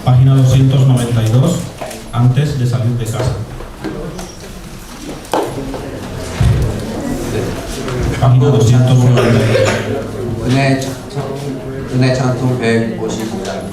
Página 292, antes de salir de casa. Página 292. 은혜 찬송 150장.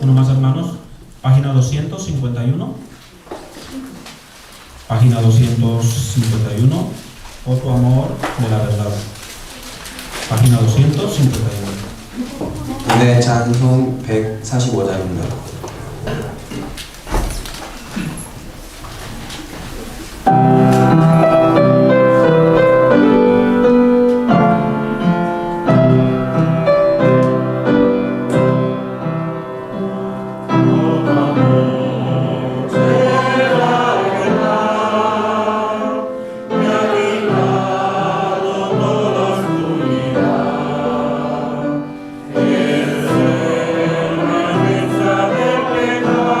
Uno más, hermanos. Página 251. Página 251. Por tu amor de la verdad. Página 251. 은혜 찬송 145장입니다. El ser la mesa del pecado.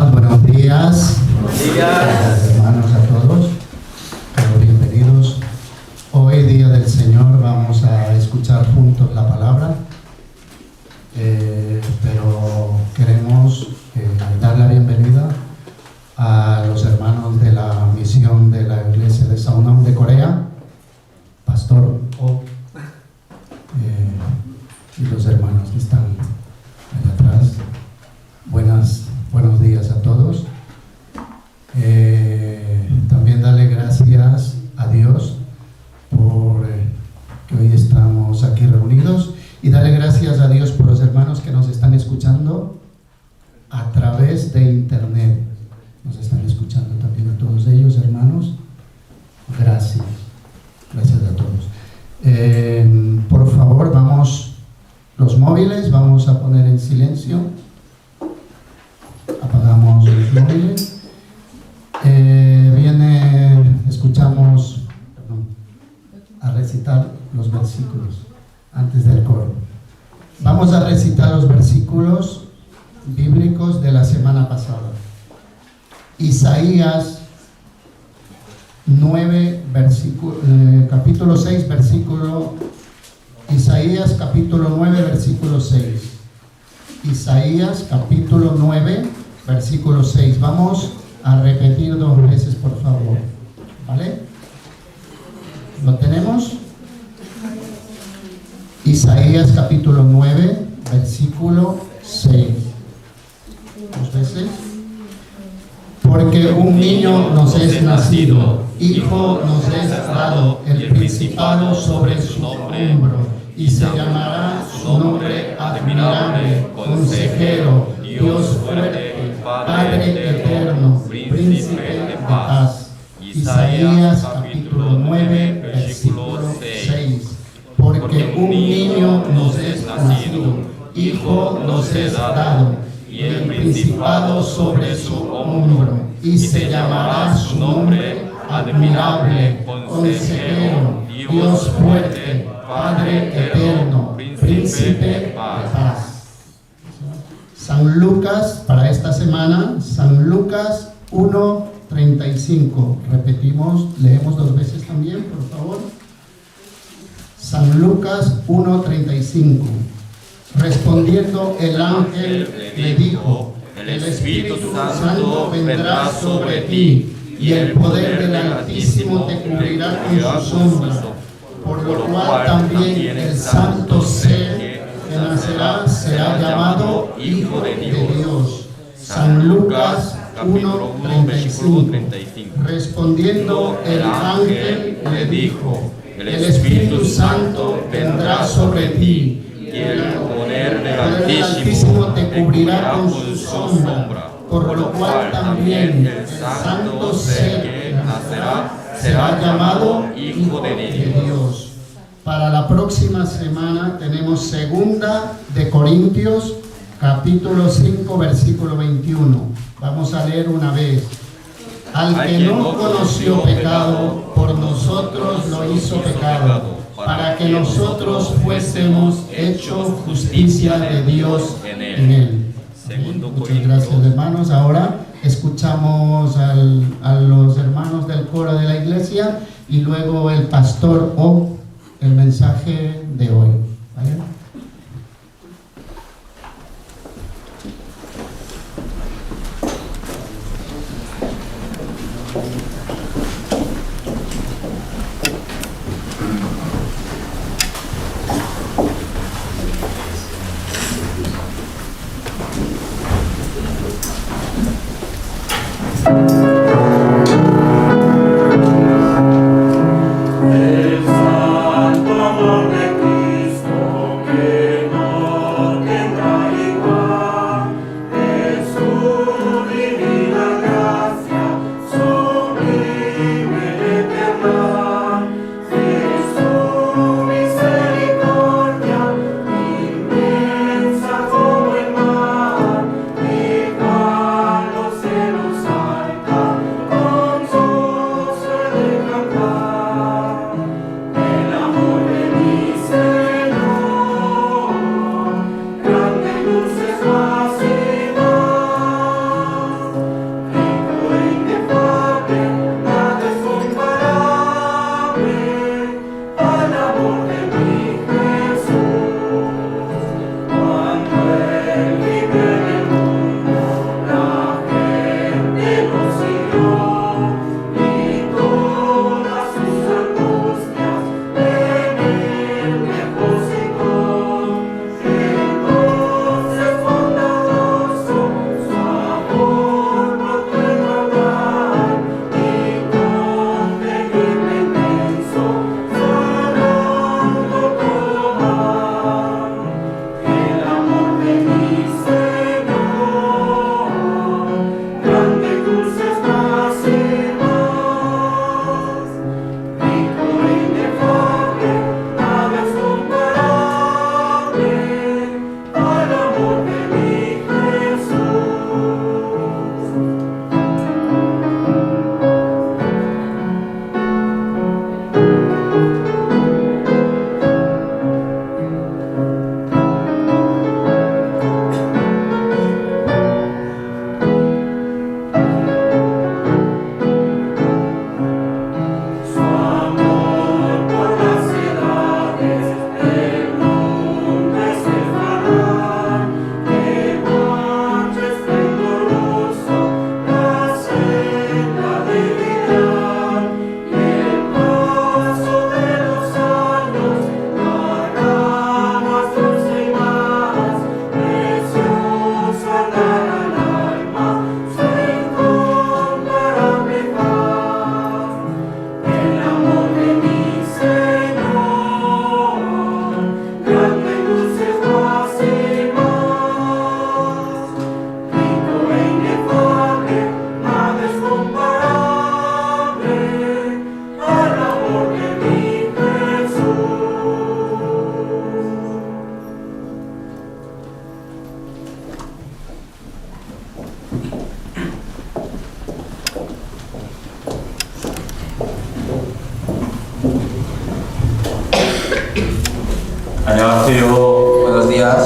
hermanos, buenos días. Buenos hermanos a todos. Bienvenidos. Hoy, Día del Señor, vamos a escuchar juntos la palabra. Pero queremos dar la bienvenida a los hermanos de la misión de la iglesia de Saunam de Corea, Pastor O, y los hermanos que están allá atrás. Buenos días a todos. También darle gracias a Dios por que hoy estamos aquí reunidos, y darle gracias a Dios por los hermanos que nos están escuchando a través de internet. Nos están escuchando también a todos ellos, hermanos. Gracias a todos. Por favor, los móviles vamos a poner en silencio. Apagamos los móviles. Escuchamos a recitar los versículos antes del coro. Vamos a recitar los versículos bíblicos de la semana pasada. Isaías 9, capítulo 6, Isaías capítulo 9, versículo 6. Isaías capítulo 9, versículo 6. Vamos a repetir 2 veces, por favor. ¿Vale? ¿Lo tenemos? Isaías capítulo 9, versículo 6. 2 veces. Porque un niño nos es nacido, hijo nos es dado, el principado sobre su hombro, y se llamará su nombre admirable, consejero, Dios fuerte, Padre eterno, príncipe de paz. Isaías capítulo 9, versículo 6. Porque un niño nos es nacido, hijo nos es dado, y el principado sobre su hombro, y se llamará su nombre admirable, consejero, Dios fuerte, Padre eterno, príncipe de paz. San Lucas, para esta semana, San Lucas 1:35. Repetimos, leemos 2 veces también, por favor. San Lucas 1:35. Respondiendo el ángel le dijo: el Espíritu Santo vendrá sobre ti, y el poder del Altísimo te cubrirá con su sombra, por lo cual también el santo ser que nacerá será llamado Hijo de Dios. San Lucas 1:35. Respondiendo el ángel le dijo: el Espíritu Santo vendrá sobre ti, y el poder del Altísimo te cubrirá con su sombra, por lo cual también el santo ser que nacerá será llamado Hijo de Dios. Para la próxima semana tenemos 2 de Corintios, capítulo 5, versículo 21. Vamos a leer una vez. Al que no conoció pecado, por nosotros lo hizo pecado, para que nosotros fuésemos hechos justicia de Dios en él. Muchas gracias, hermanos. Ahora escuchamos a los hermanos del coro de la iglesia, y luego el pastor O, el mensaje de hoy. ¿Vale? Alta 안녕하세요. Buenos días.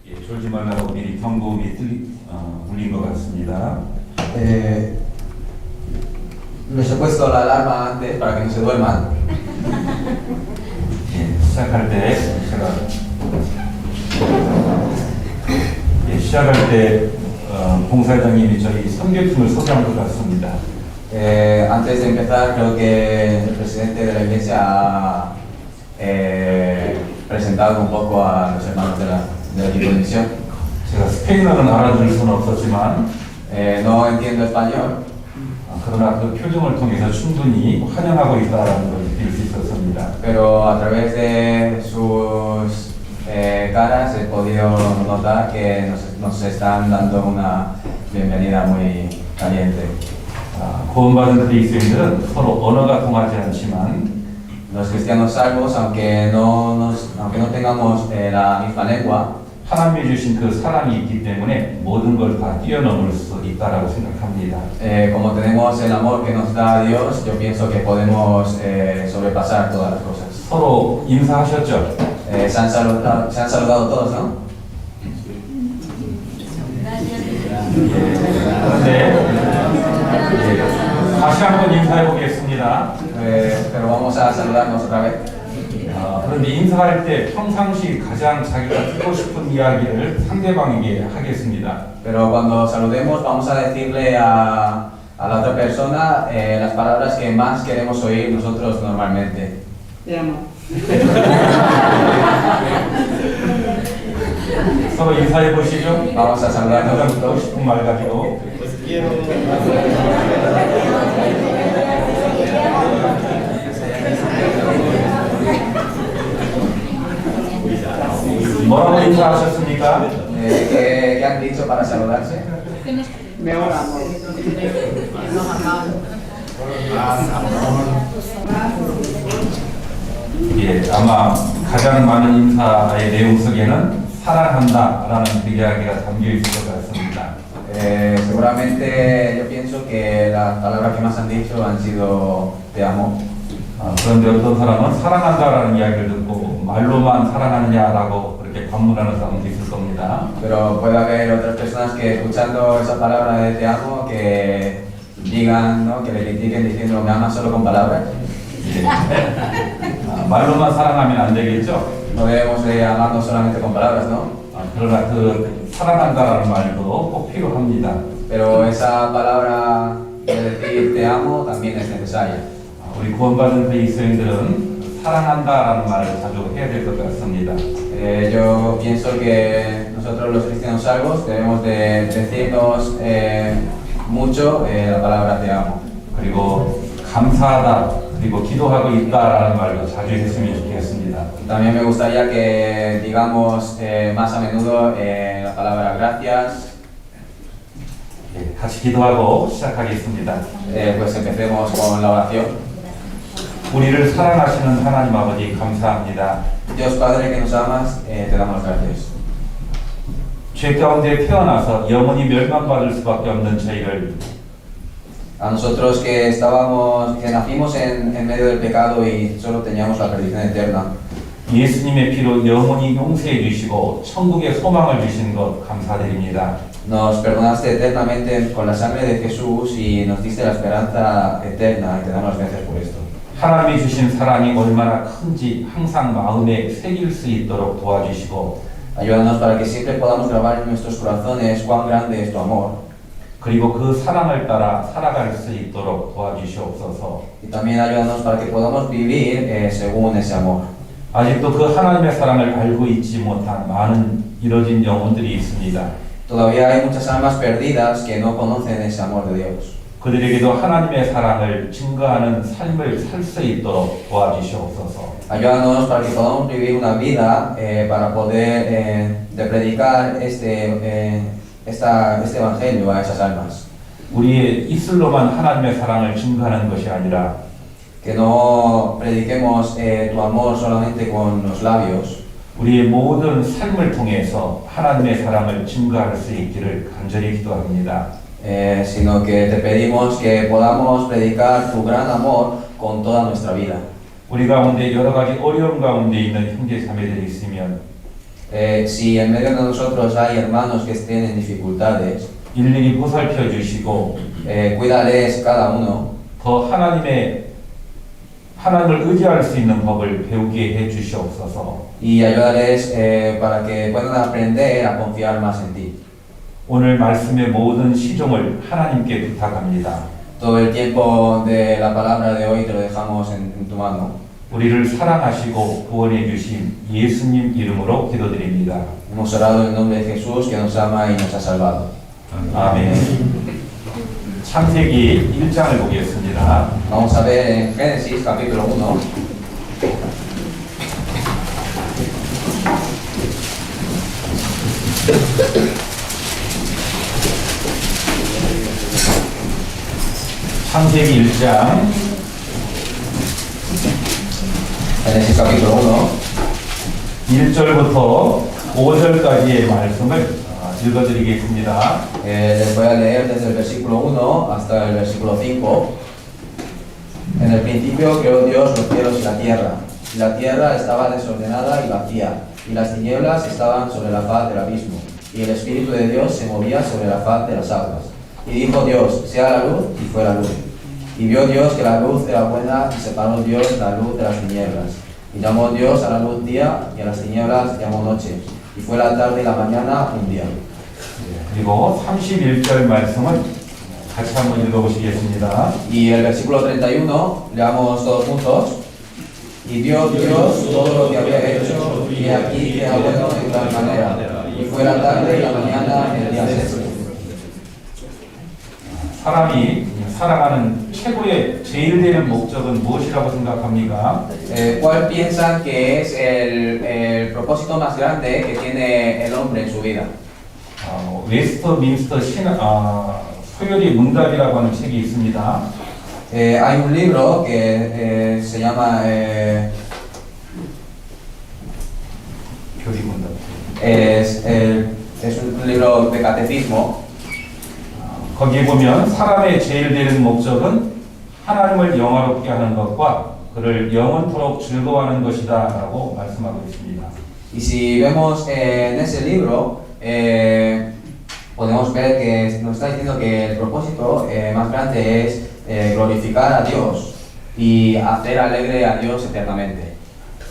예, 졸지 말라고 미리 경고음이 울린 것 같습니다. Les he puesto la alarma antes para que no se duerman. 시작할 때 봉사장님이 저희 선교팀을 소개한 것 같습니다. Antes de empezar, creo que el presidente de la iglesia ha presentado un poco a los hermanos del equipo de misión. 제가 스페인어는 알아들을 수는 없었지만 No entiendo español, 그러나 그 표정을 통해서 충분히 환영하고 있다는 걸 느낄 수 있었습니다. pero a través de sus caras he podido notar que nos están dando una bienvenida muy caliente. 구원받은 그리스도인들은 서로 언어가 통하지 않지만 Los cristianos salvos, aunque no tengamos la misma lengua, 하나님이 주신 그 사랑이 있기 때문에 모든 걸 다 뛰어넘을 수 있다라고 생각합니다. como tenemos el amor que nos da Dios, yo pienso que podemos sobrepasar todas las cosas. 서로 인사하셨죠? Se han saludado todos, ¿no? 그런데 다시 한번 인사해 보겠습니다. Pero vamos a saludarnos otra vez. 그런데 인사할 때 평상시 가장 자기가 듣고 싶은 이야기를 상대방에게 하겠습니다. Pero cuando saludemos vamos a decirle a la otra persona las palabras que más queremos oír nosotros normalmente. Te amo. 서로 인사해 보시죠. Vamos a saludarnos 가장 듣고 juntos. 싶은 말 가지고. 뭐라고 인사하셨습니까? ¿Qué han dicho para saludarse? Mejor amor. 예, 아마 가장 많은 인사의 내용 속에는 사랑한다라는 그 이야기가 담겨 있을 것 같습니다. Seguramente yo pienso que las palabras que más han dicho han sido te amo. 그런데 어떤 사람은 사랑한다라는 이야기를 듣고 말로만 사랑하느냐라고 그렇게 반문하는 사람도 있을 겁니다. Pero puede haber otras personas que escuchando esa palabra de te amo que digan, ¿no? Que le critiquen diciendo me amas solo con palabras. 예. 말로만 사랑하면 안 되겠죠? No debemos de amarnos solamente con palabras, ¿no? 그러나 그 사랑한다라는 말도 꼭 필요합니다. Pero esa palabra de decir te amo también es necesaria. 우리 구원받은 그리스도인들은 사랑한다라는 말을 자주 해야 될 것 같습니다. Yo pienso que nosotros los cristianos salvos debemos de decirnos mucho la palabra te amo. 그리고 감사하다 그리고 기도하고 있다라는 말도 자주 했으면 좋겠습니다. También me gustaría que digamos más a menudo la palabra gracias. 예, 같이 기도하고 시작하겠습니다. Pues empecemos con la oración. 우리를 사랑하시는 하나님 아버지 감사합니다. Dios Padre que nos amas, te damos gracias. 죄 가운데 태어나서 영원히 멸망받을 수밖에 없는 저희를 A nosotros que nacimos en medio del pecado y solo teníamos la perdición eterna. 예수님의 피로 영원히 용서해 주시고 천국의 소망을 주신 것 감사드립니다. Nos perdonaste eternamente con la sangre de Jesús y nos diste la esperanza eterna y te damos las gracias por esto. 하나님이 주신 사랑이 얼마나 큰지 항상 마음에 새길 수 있도록 도와주시고 Ayúdanos para que siempre podamos grabar en nuestros corazones cuán grande es tu amor. 그리고 그 사랑을 따라 살아갈 수 있도록 도와주시옵소서. Y también ayúdanos para que podamos vivir según ese amor. 아직도 그 하나님의 사랑을 알고 있지 못한 많은 이뤄진 영혼들이 있습니다. Todavía hay muchas almas perdidas que no conocen ese amor de Dios. 그들에게도 하나님의 사랑을 증거하는 삶을 살 수 있도록 도와주시옵소서. Ayúdanos para que podamos vivir una vida para poder de predicar este evangelio a esas almas. 우리의 입술로만 하나님의 사랑을 증거하는 것이 아니라 Que no prediquemos tu amor solamente con los labios, 우리의 모든 삶을 통해서 하나님의 사랑을 증거할 수 있기를 간절히 기도합니다. sino que te pedimos que podamos predicar tu gran amor con toda nuestra vida. 우리 가운데 여러 가지 어려움 가운데 있는 형제 자매들이 있으면 Si en medio de nosotros hay hermanos que estén en dificultades, 일일이 보살펴 주시고 cuídales cada uno 더 하나님을 의지할 수 있는 법을 배우게 해 주시옵소서. y ayúdales para que puedan aprender a confiar más en ti. 오늘 말씀의 모든 시종을 하나님께 부탁합니다. Todo el tiempo de la palabra de hoy te lo dejamos en tu mano. 우리를 사랑하시고 구원해 주신 예수님 이름으로 기도드립니다. Hemos orado en el nombre de Jesús que nos ama y nos ha salvado. 아멘. 창세기 1장을 보겠습니다. Vamos a ver en Génesis capítulo 1. 창세기 1장 Génesis capítulo 1. 1절부터 5절까지의 말씀을 읽어드리겠습니다. Les voy a leer desde el versículo 1 hasta el versículo 5. En el principio creó Dios los cielos y la tierra. Y la tierra estaba desordenada y vacía, y las tinieblas estaban sobre la faz del abismo, y el Espíritu de Dios se movía sobre la faz de las aguas. Y dijo Dios, sea la luz, y fue la luz. Y vio Dios que la luz era buena, y separó Dios la luz de las tinieblas. Y llamó Dios a la luz día, y a las tinieblas llamó noche. Y fue la tarde y la mañana un día. 그리고 31절 말씀은 같이 한번 읽어보시겠습니다. Y el versículo 31, leamos todos juntos. Y vio Dios todo lo que había hecho, y aquí que era bueno en gran manera. Y fue la tarde y la mañana el día sexto. 사람이 살아가는 최고의 제일 되는 목적은 무엇이라고 생각합니까? ¿Cuál piensan que es el propósito más grande que tiene el hombre en su vida? 웨스트민스터 소요리 문답이라고 하는 책이 있습니다. Hay un libro que se llama 교리 문답. es un libro de catecismo. 거기에 보면 사람의 제일 되는 목적은 하나님을 영화롭게 하는 것과 그를 영원토록 즐거워하는 것이다라고 말씀하고 있습니다. Y si vemos en ese libro, podemos ver que nos está diciendo que el propósito más grande es glorificar a Dios y hacer alegre a Dios eternamente.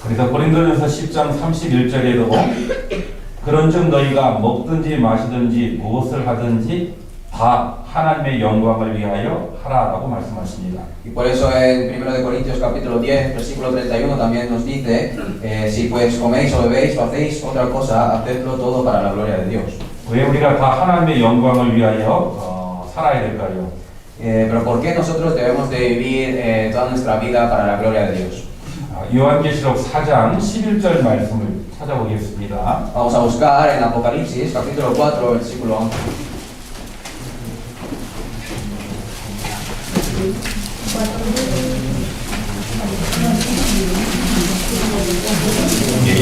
그래서 고린도전서 10장 31절에도 그런즉 너희가 먹든지 마시든지 무엇을 하든지 다 하나님의 영광을 위하여 하라라고 말씀하십니다. Y por eso en 1 Corintios capítulo 10, versículo 31 también nos dice, si pues coméis o bebéis o hacéis otra cosa, hacedlo todo para la gloria de Dios. 왜 우리가 다 하나님의 영광을 위하여 살아야 될까요? Pero ¿por qué nosotros debemos de vivir toda nuestra vida para la gloria de Dios? 요한계시록 4장 11절 말씀을 찾아보겠습니다. Vamos a buscar en Apocalipsis capítulo 4, versículo 11.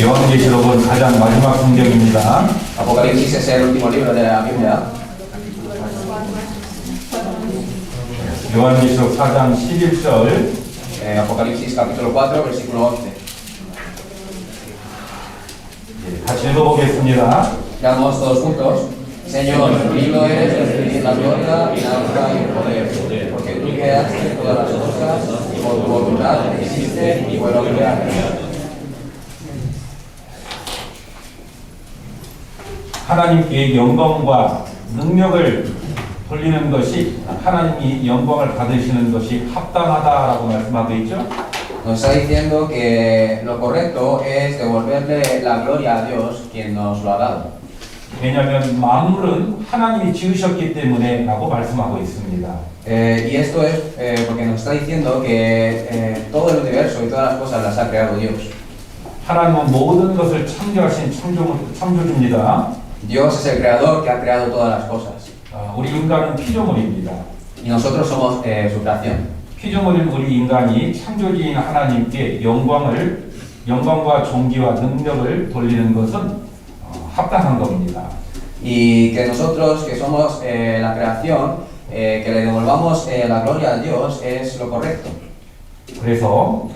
요한계시록은 가장 마지막 성경입니다. Apocalipsis es el último libro de la Biblia. 요한계시록 4장 11절 Apocalipsis capítulo 4, versículo 11. 같이 읽어보겠습니다. Leamos todos juntos. Señor, digno eres de recibir la gloria y la honra y el poder, porque tú creaste todas las cosas y por tu voluntad existen y fueron creadas. 하나님께 영광과 능력을 돌리는 것이 하나님이 영광을 받으시는 것이 합당하다라고 말씀하고 있죠. Nos está diciendo que lo correcto es devolverle la gloria a Dios, quien nos lo ha dado. 왜냐하면 만물은 하나님이 지으셨기 때문에라고 말씀하고 있습니다. Y esto es porque nos está diciendo que todo el universo y todas las cosas las ha creado Dios. 하나님은 모든 것을 창조하신 창조주입니다. Dios es el creador que ha creado todas las cosas. 우리 인간은 피조물입니다. Y nosotros somos su creación. 피조물인 우리 인간이 창조주인 하나님께 영광과 존귀와 능력을 돌리는 것은 합당한 겁니다. y que nosotros, que somos la creación, que le devolvamos la gloria a Dios es lo correcto. 그래서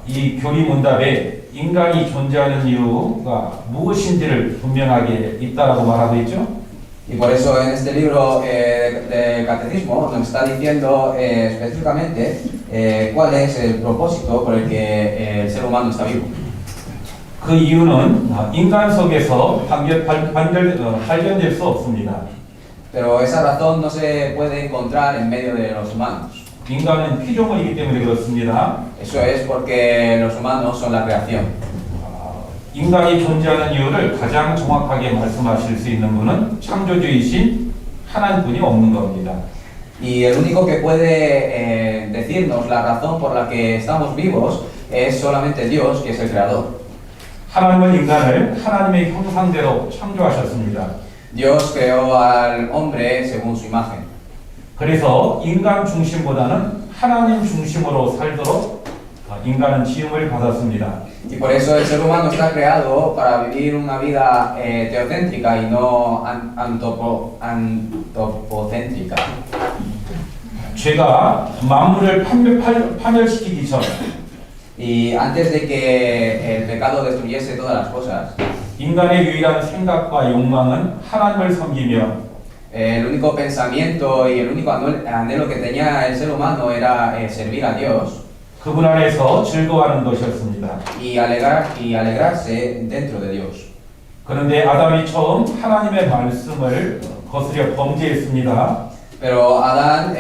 이 교리 문답에 인간이 존재하는 이유가 무엇인지를 분명하게 있다라고 말하고 있죠. Y por eso en este libro del catecismo nos está diciendo específicamente cuál es el propósito por el que el ser humano está vivo. 그 이유는 인간 속에서 발견될 수 없습니다. Pero esa razón no se puede encontrar en medio de los humanos. 인간은 피조물이기 때문에 그렇습니다. Eso es porque los humanos son la creación. 인간이 존재하는 이유를 가장 정확하게 말씀하실 수 있는 분은 창조주이신 하나님뿐이 없는 겁니다. Y el único que puede decirnos la razón por la que estamos vivos es solamente Dios, que es el creador. 하나님은 인간을 하나님의 형상대로 창조하셨습니다. Dios creó al hombre según su imagen. 그래서 인간 중심보다는 하나님 중심으로 살도록 인간은 지음을 받았습니다. Y por eso el ser humano está creado para vivir una vida teocéntrica y no antropocéntrica. 죄가 만물을 파멸시키기 전 Y antes de que el pecado destruyese todas las cosas, 인간의 유일한 생각과 욕망은 하나님을 섬기며 el único pensamiento y el único anhelo que tenía el ser humano era servir a Dios 그분 안에서 즐거워하는 것이었습니다. y alegrarse dentro de Dios. 그런데 아담이 처음 하나님의 말씀을 거스려 범죄했습니다. Pero Adán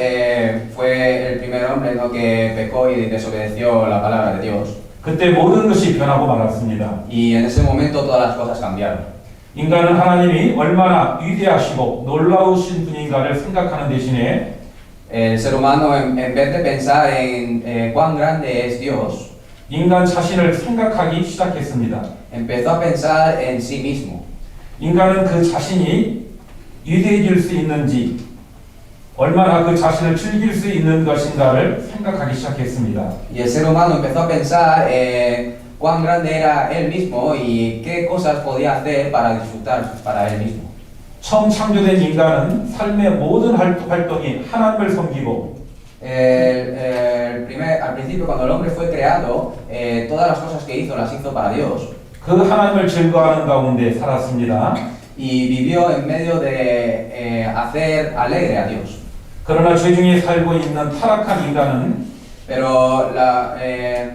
fue el primer hombre, ¿no?, que pecó y desobedeció la palabra de Dios. 그때 모든 것이 변하고 말았습니다. Y en ese momento todas las cosas cambiaron. 인간은 하나님이 얼마나 위대하시고 놀라우신 분인가를 생각하는 대신에 El ser humano, en vez de pensar en cuán grande es Dios, 인간 자신을 생각하기 시작했습니다. empezó a pensar en sí mismo. 인간은 그 자신이 위대해질 수 있는지 얼마나 그 자신을 즐길 수 있는 것인가를 생각하기 시작했습니다. Y el ser humano empezó a pensar cuán grande era él mismo y qué cosas podía hacer para disfrutar para él mismo. 처음 창조된 인간은 삶의 모든 활동이 하나님을 섬기고 Al principio, cuando el hombre fue creado, todas las cosas que hizo las hizo para Dios. 그 하나님을 즐거워하는 가운데 살았습니다. Y vivió en medio de hacer alegre a Dios. 그러나 죄중에 살고 있는 타락한 인간은 Pero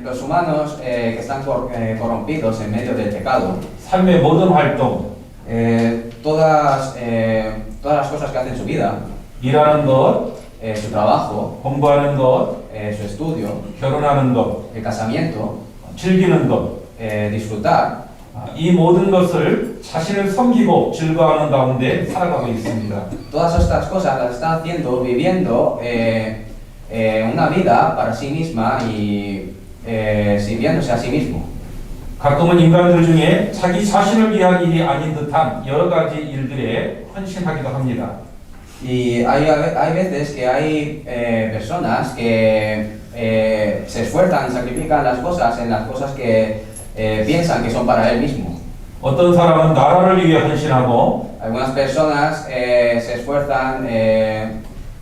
los humanos que están corrompidos en medio del pecado, 삶의 모든 활동, todas las cosas que hacen en su vida, 일하는 것, su trabajo, 공부하는 것, su estudio, 결혼하는 것, el casamiento, 즐기는 것, disfrutar, 이 모든 것을 자신을 섬기고 즐거워하는 가운데 살아가고 있습니다. todas estas cosas las está haciendo viviendo una vida para sí misma y sirviéndose a sí mismo. 가끔은 인간들 중에 자기 자신을 위한 일이 아닌 듯한 여러 가지 일들에 헌신하기도 합니다. Y hay veces que hay personas que se esfuerzan, sacrifican las cosas en las cosas que piensan que son para él mismo. 어떤 사람은 나라를 위해 헌신하고 Algunas personas se esfuerzan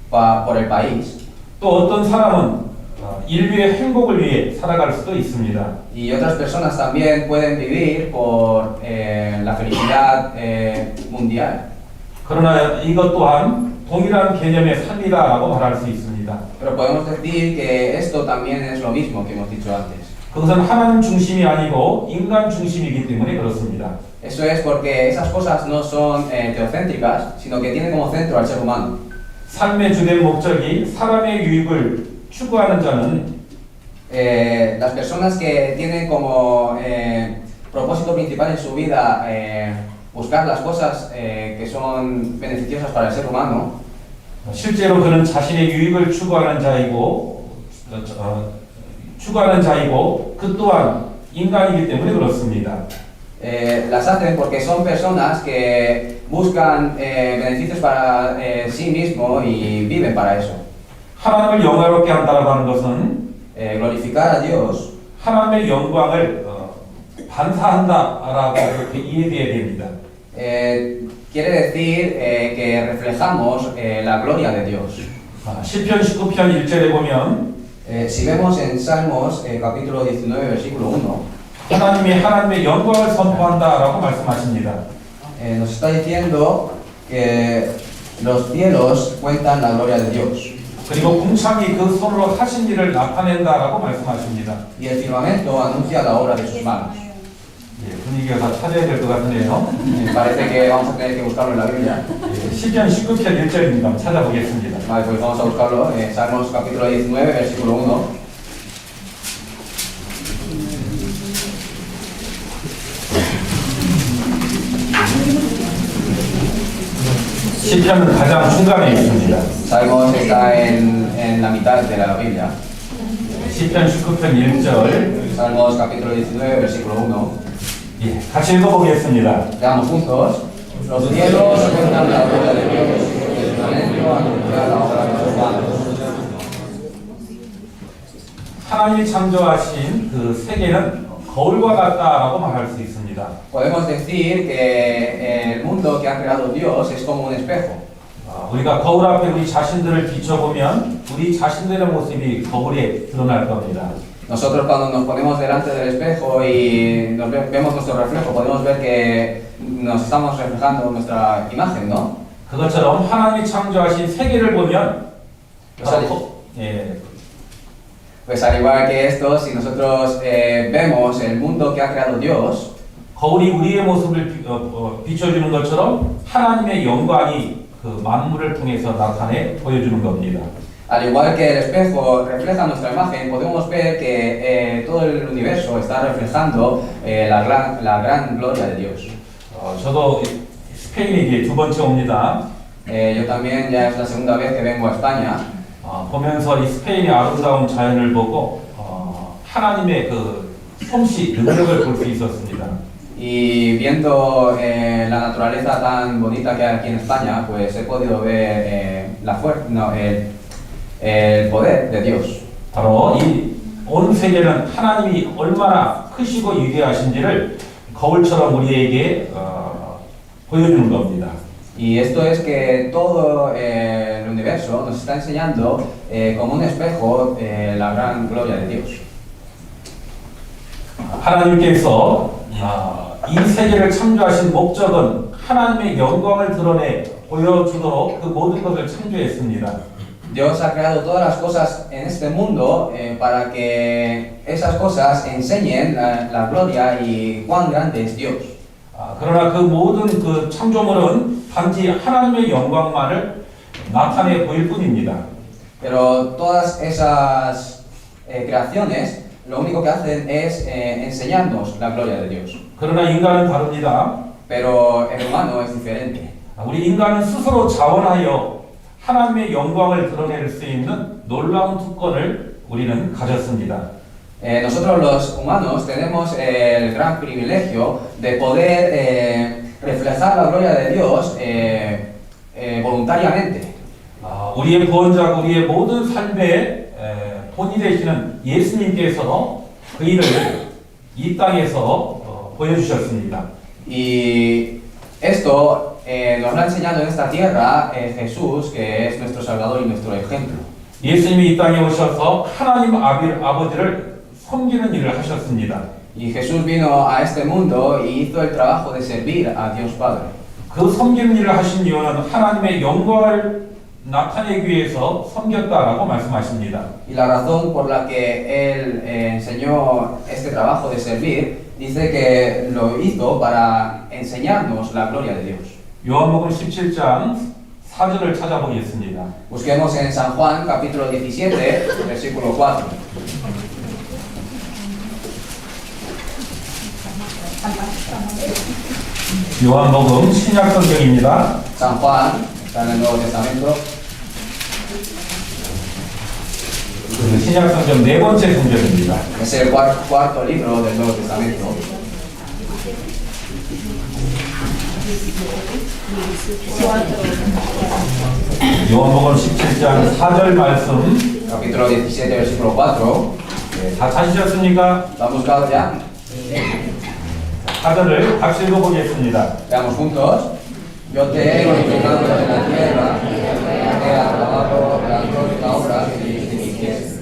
por el país 또 어떤 사람은 인류의 행복을 위해 살아갈 수도 있습니다. y otras personas también pueden vivir por la felicidad mundial. 그러나 이것 또한 동일한 개념의 삶이다라고 말할 수 있습니다. Pero podemos decir que esto también es lo mismo que hemos dicho antes. 그것은 하나님 중심이 아니고 인간 중심이기 때문에 그렇습니다. Eso es porque esas cosas no son teocéntricas, sino que tienen como centro al ser humano. 삶의 주된 목적이 사람의 유익을 추구하는 자는 Las personas que tienen como propósito principal en su vida buscar las cosas que son beneficiosas para el ser humano, 실제로 그는 자신의 유익을 추구하는 자이고 그 또한 인간이기 때문에 그렇습니다. las hacen porque son personas que buscan beneficios para sí mismo y viven para eso. 하나님을 영화롭게 한다라고 하는 것은 Glorificar a Dios 하나님의 영광을 반사한다라고 그렇게 이해돼야 됩니다. quiere decir que reflejamos la gloria de Dios. 시편 19편 1절에 보면 Si vemos en Salmos capítulo 19, versículo 1, 하나님이 하나님의 영광을 선포한다라고 말씀하십니다. nos está diciendo que los cielos cuentan la gloria de Dios 그리고 궁창이 그 손으로 하신 일을 나타낸다라고 말씀하십니다. y el firmamento anuncia la obra de sus manos. 예, 분위기가 다 찾아야 될 것 같네요. Parece que vamos a tener que buscarlo en la Biblia. 예, 시편 19편 1절입니다. 찾아보겠습니다. Vale, pues vamos a buscarlo. Salmos capítulo 19, versículo 1. 시편은 가장 중간에 있습니다. Salmos está en la mitad de la Biblia. 시편 19편 1절 Salmos capítulo 19, versículo 1. 예, 같이 읽어보겠습니다. Leamos juntos. Los cielos cuentan la gloria de Dios y el firmamento anuncia la obra de sus manos. 하나님이 창조하신 그 세계는 거울과 같다라고 말할 수 있습니다. Podemos decir que el mundo que ha creado Dios es como un espejo. 우리가 거울 앞에 우리 자신들을 비춰보면 우리 자신들의 모습이 거울에 드러날 겁니다. Nosotros cuando nos ponemos delante del espejo y vemos nuestro reflejo, podemos ver que nos estamos reflejando nuestra imagen, ¿no? 그것처럼 하나님이 창조하신 세계를 보면 예, Pues al igual que esto, si nosotros vemos el mundo que ha creado Dios, 거울이 우리의 모습을 비춰주는 것처럼 하나님의 영광이 그 만물을 통해서 나타내 보여주는 겁니다. al igual que el espejo refleja nuestra imagen, podemos ver que todo el universo está reflejando la gran gloria de Dios. 저도 스페인에 이제 두 번째 옵니다. Yo también ya es la segunda vez que vengo a España. 보면서 이 스페인의 아름다운 자연을 보고 하나님의 그 솜씨, 능력을 볼 수 있었습니다. Y viendo la naturaleza tan bonita que hay aquí en España, pues he podido ver el poder de Dios. 바로 이 온 세계는 하나님이 얼마나 크시고 위대하신지를 거울처럼 우리에게 보여주는 겁니다. Y esto es que todo el universo nos está enseñando como un espejo la gran gloria de Dios. 하나님께서 이 세계를 창조하신 목적은 하나님의 영광을 드러내 보여주도록 그 모든 것을 창조했습니다. Dios ha creado todas las cosas en este mundo para que esas cosas enseñen la gloria y cuán grande es Dios. 그러나 그 모든 그 창조물은 단지 하나님의 영광만을 나타내 보일 뿐입니다. Pero todas esas creaciones lo único que hacen es enseñarnos la gloria de Dios. 그러나 인간은 다릅니다. Pero el humano es diferente. 우리 인간은 스스로 자원하여 하나님의 영광을 드러낼 수 있는 놀라운 특권을 우리는 가졌습니다. Nosotros los humanos tenemos el gran privilegio de poder reflejar la gloria de Dios voluntariamente. 우리의 구원자고 우리의 모든 삶의 본이 되시는 예수님께서 그 일을 이 땅에서 보여주셨습니다. Y esto nos lo ha enseñado en esta tierra Jesús, que es nuestro Salvador y nuestro ejemplo. 예수님이 이 땅에 오셔서 하나님 아버지를 섬기는 일을 하셨습니다. Y Jesús vino a este mundo y hizo el trabajo de servir a Dios Padre. 그 섬기는 일을 하신 이유는 하나님의 영광을 나타내기 위해서 섬겼다라고 말씀하십니다. Y la razón por la que Él enseñó este trabajo de servir, dice que lo hizo para enseñarnos la gloria de Dios. 요한복음 17장 4절을 찾아보겠습니다. Busquemos en San Juan, capítulo 17, versículo 4. 요한복음 신약 성경입니다. San Juan, está en el Nuevo Testamento. 그 신약 성경 네 번째 성경입니다. Es el cuarto libro del Nuevo Testamento. 요한복음 17장 4절 말씀 Capítulo 17, versículo 4. 다 찾으셨습니까? ¿Lo han buscado ya? 4절을 같이 읽어보겠습니다. Veamos juntos. Yo te he glorificado en la tierra, te he aclamado la gloriosa obra que dijiste que hiciese.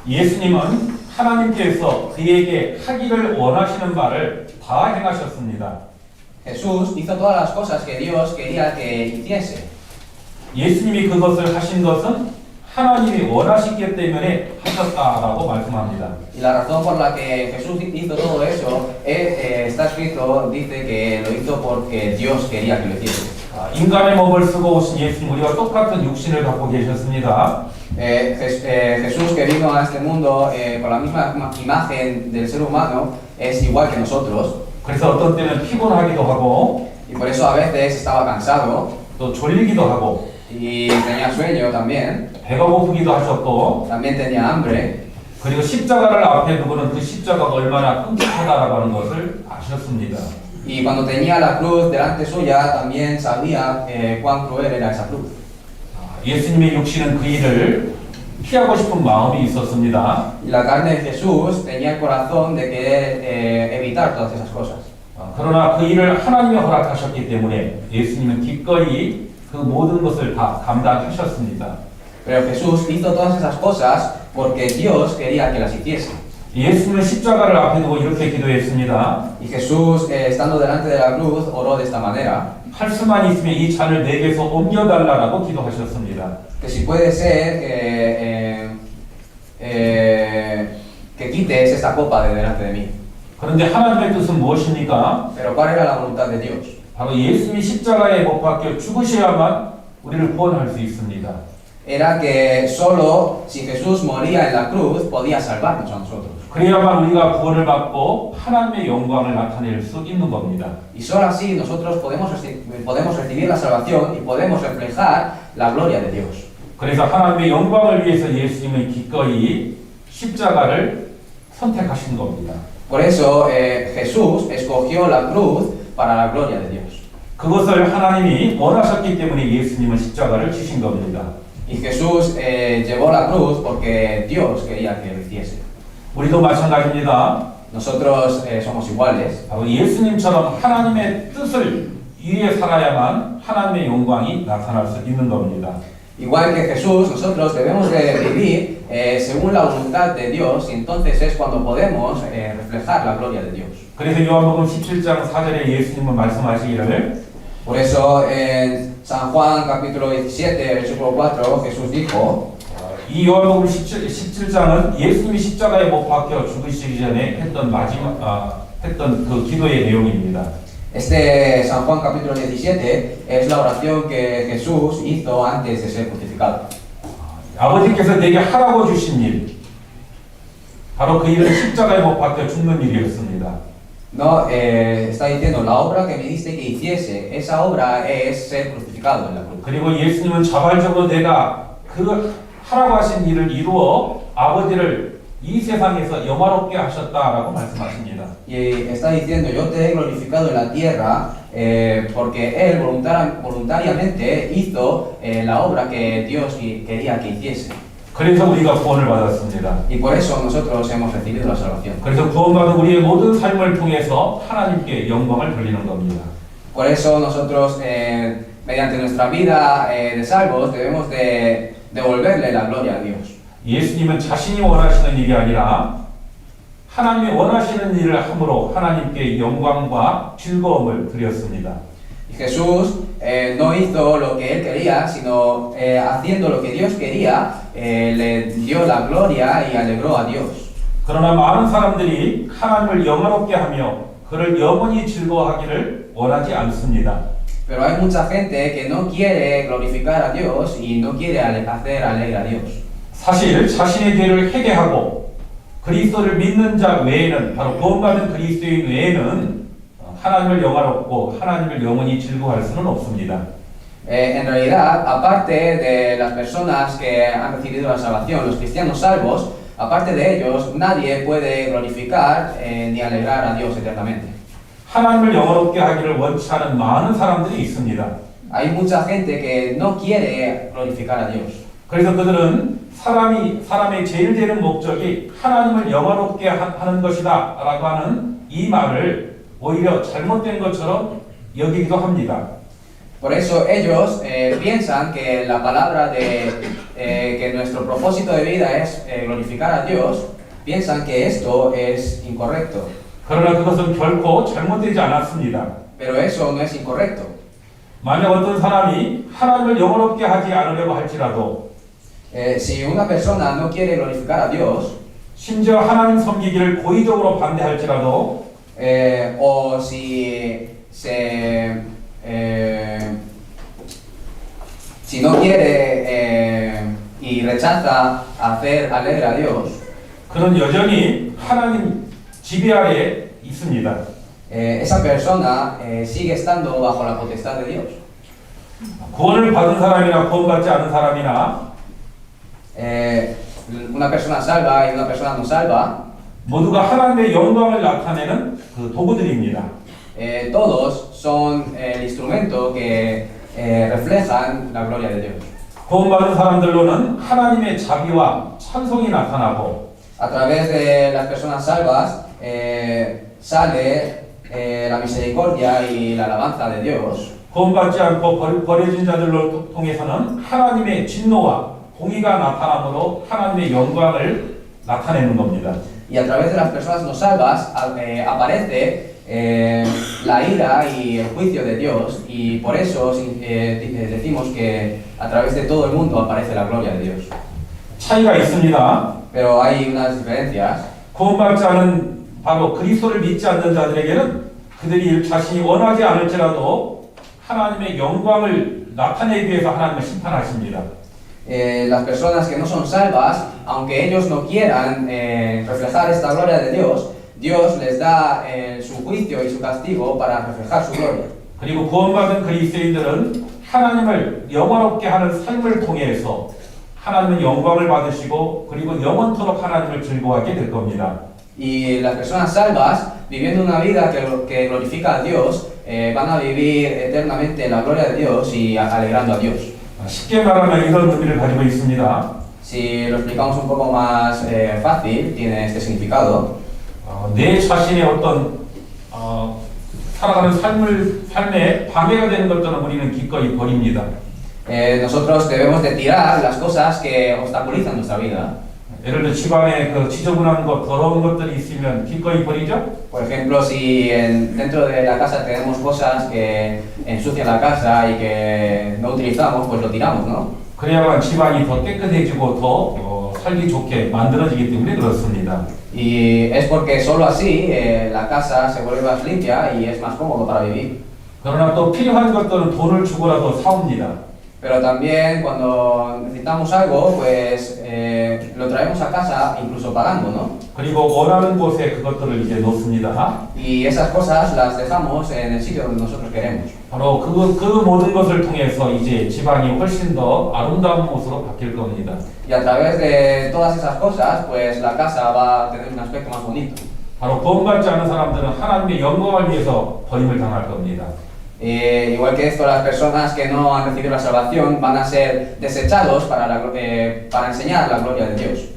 예수님은 하나님께서 그에게 하기를 원하시는 바를 다 행하셨습니다. Jesús hizo todas las cosas que Dios quería que hiciese. 예수님이 그것을 하신 것은 하나님이 원하시기 때문에 하셨다라고 말씀합니다. Y la razón por la que Jesús hizo todo eso está escrito, dice que lo hizo porque Dios quería que lo hiciese. 인간의 몸을 쓰고 오신 예수님, 우리와 똑같은 육신을 갖고 계셨습니다. Jesús que vino a este mundo con la misma imagen del ser humano es igual que nosotros. 그래서 어떤 때는 피곤하기도 하고 Y por eso a veces estaba cansado 또 졸리기도 하고 y tenía sueño también. 배가 고프기도 하셨고 También tenía hambre. 그리고 십자가를 앞에 두고는 그 십자가가 얼마나 끔찍하다라고 하는 것을 아셨습니다. Y cuando tenía la cruz delante suya también sabía cuán cruel era esa cruz. 예수님의 육신은 그 일을 피하고 싶은 마음이 있었습니다. Y la carne de Jesús tenía el corazón de querer evitar todas esas cosas. 그러나 그 일을 하나님이 허락하셨기 때문에 예수님은 기꺼이 그 모든 것을 다 감당하셨습니다. Pero Jesús hizo todas esas cosas porque Dios quería que las hiciese. 예수님은 십자가를 앞에 두고 이렇게 기도했습니다. Y Jesús, estando delante de la cruz, oró de esta manera. 할 수만 있으면 이 잔을 내게서 옮겨달라고 기도하셨습니다. Que si puede ser que quites esta copa de delante de mí. 그런데 하나님의 뜻은 무엇입니까? Pero ¿cuál era la voluntad de Dios? 바로 예수님이 십자가에 못 박혀 죽으셔야만 우리를 구원할 수 있습니다. Era que solo si Jesús moría en la cruz podía salvarnos a nosotros. 그래야만 우리가 구원을 받고 하나님의 영광을 나타낼 수 있는 겁니다. Y solo así nosotros podemos recibir la salvación y podemos reflejar la gloria de Dios. 그래서 하나님의 영광을 위해서 예수님은 기꺼이 십자가를 선택하신 겁니다. Por eso Jesús escogió la cruz para la gloria de Dios. 그것을 하나님이 원하셨기 때문에 예수님은 십자가를 지신 겁니다. Y Jesús llevó la cruz porque Dios quería que lo hiciese. 우리도 마찬가지입니다. Nosotros somos iguales. 바로 예수님처럼 하나님의 뜻을 위해 살아야만 하나님의 영광이 나타날 수 있는 겁니다. Igual que Jesús, nosotros debemos de vivir según la voluntad de Dios y entonces es cuando podemos reflejar la gloria de Dios. 그래서 요한복음 17장 4절에 예수님은 말씀하시기를 Por eso en San Juan capítulo 17, versículo 4, Jesús dijo, 이 요한복음 17장은 예수님이 십자가에 못 박혀 죽으시기 전에 했던 했던 그 기도의 내용입니다. Este San Juan capítulo 17 es la oración que Jesús hizo antes de ser crucificado. 아버지께서 내게 하라고 주신 일, 바로 그 일은 십자가에 못 박혀 죽는 일이었습니다. No, está diciendo, la obra que me diste que hiciese, esa obra es ser crucificado en la cruz. 그리고 예수님은 자발적으로 내가 그 하라고 하신 일을 이루어 아버지를 이 세상에서 영화롭게 하셨다라고 말씀하십니다. Y está diciendo, yo te he glorificado en la tierra porque Él voluntariamente hizo la obra que Dios quería que hiciese. 그래서 우리가 구원을 받았습니다. Y por eso nosotros hemos recibido la salvación. 그래서 구원받은 우리의 모든 삶을 통해서 하나님께 영광을 돌리는 겁니다. Por eso nosotros, mediante nuestra vida de salvos, debemos de devolverle la gloria a Dios. 예수님은 자신이 원하시는 일이 아니라 하나님이 원하시는 일을 함으로 하나님께 영광과 즐거움을 드렸습니다. Y Jesús no hizo lo que Él quería, sino haciendo lo que Dios quería, le dio la gloria y alegró a Dios. 그러나 많은 사람들이 하나님을 영화롭게 하며 그를 영원히 즐거워하기를 원하지 않습니다. Pero hay mucha gente que no quiere glorificar a Dios y no quiere hacer alegre a Dios. 사실 자신의 죄를 회개하고 그리스도를 믿는 자 외에는, 바로 구원받은 그리스도인 외에는 하나님을 영화롭고 하나님을 영원히 즐거워할 수는 없습니다. En realidad, aparte de las personas que han recibido la salvación, los cristianos salvos, aparte de ellos, nadie puede glorificar ni alegrar a Dios eternamente. 하나님을 영화롭게 하기를 원치 않은 많은 사람들이 있습니다. Hay mucha gente que no quiere glorificar a Dios. 그래서 그들은 사람의 제일 되는 목적이 하나님을 영화롭게 하는 것이다 라고 하는 이 말을 오히려 잘못된 것처럼 여기기도 합니다. Por eso ellos piensan que la palabra de que nuestro propósito de vida es glorificar a Dios, piensan que esto es incorrecto. 그러나 그것은 결코 잘못되지 않았습니다. Pero eso no es incorrecto. 만약 어떤 사람이 하나님을 영원롭게 하지 않으려고 할지라도 Si una persona no quiere glorificar a Dios, 심지어 하나님 섬기기를 고의적으로 반대할지라도 o si no quiere y rechaza hacer alegre a Dios, 그는 여전히 하나님 지배 아래 있습니다. esa persona sigue estando bajo la potestad de Dios. 구원을 받은 사람이나 구원받지 않은 사람이나 Una persona salva y una persona no salva, 모두가 하나님의 영광을 나타내는 그 도구들입니다. todos son el instrumento que reflejan la gloria de Dios. 구원받은 사람들로는 하나님의 자비와 찬송이 나타나고 A través de las personas salvas sale la misericordia y la alabanza de Dios. 구원받지 않고 버려진 자들로 통해서는 하나님의 진노와 공의가 나타남으로 하나님의 영광을 나타내는 겁니다. Y a través de las personas no salvas aparece la ira y el juicio de Dios, y por eso decimos que a través de todo el mundo aparece la gloria de Dios. 차이가 있습니다. Pero hay unas diferencias. 구원받지 않은 바로 그리스도를 믿지 않는 자들에게는 그들이 자신이 원하지 않을지라도 하나님의 영광을 나타내기 위해서 하나님을 심판하십니다. Las personas que no son salvas, aunque ellos no quieran reflejar esta gloria de Dios, Dios les da su juicio y su castigo para reflejar su gloria. 그리고 구원받은 그리스도인들은 하나님을 영원롭게 하는 삶을 통해서 하나님은 영광을 받으시고 그리고 영원토록 하나님을 즐거워하게 될 겁니다. Y las personas salvas, viviendo una vida que glorifica a Dios, van a vivir eternamente la gloria de Dios y alegrando a Dios. 쉽게 말하면 이런 의미를 가지고 있습니다. Si lo explicamos un poco más fácil, tiene este significado. 내 자신의 어떤 살아가는 삶에 방해가 되는 것들은 우리는 기꺼이 버립니다. Nosotros debemos de tirar las cosas que obstaculizan nuestra vida. 예를 들어 집안에 그 지저분한 것, 더러운 것들이 있으면 기꺼이 버리죠. Por ejemplo, si dentro de la casa tenemos cosas que ensucian la casa y que no utilizamos, pues lo tiramos, ¿no? 그래야만 집안이 더 깨끗해지고 더 살기 좋게 만들어지기 때문에 그렇습니다. Y es porque solo así la casa se vuelve más limpia y es más cómodo para vivir. 그러나 또 필요한 것들은 돈을 주고라도 사옵니다. Pero también cuando necesitamos algo, pues lo traemos a casa incluso pagando, ¿no? 그리고 원하는 곳에 그것들을 이제 놓습니다. Y esas cosas las dejamos en el sitio donde nosotros queremos. 바로 그 모든 것을 통해서 이제 집안이 훨씬 더 아름다운 곳으로 바뀔 겁니다. Y a través de todas esas cosas, pues la casa va a tener un aspecto más bonito. 바로 구원받지 않은 사람들은 하나님의 영광을 위해서 버림을 당할 겁니다. Igual que esto, las personas que no han recibido la salvación van a ser desechados para enseñar la gloria de Dios.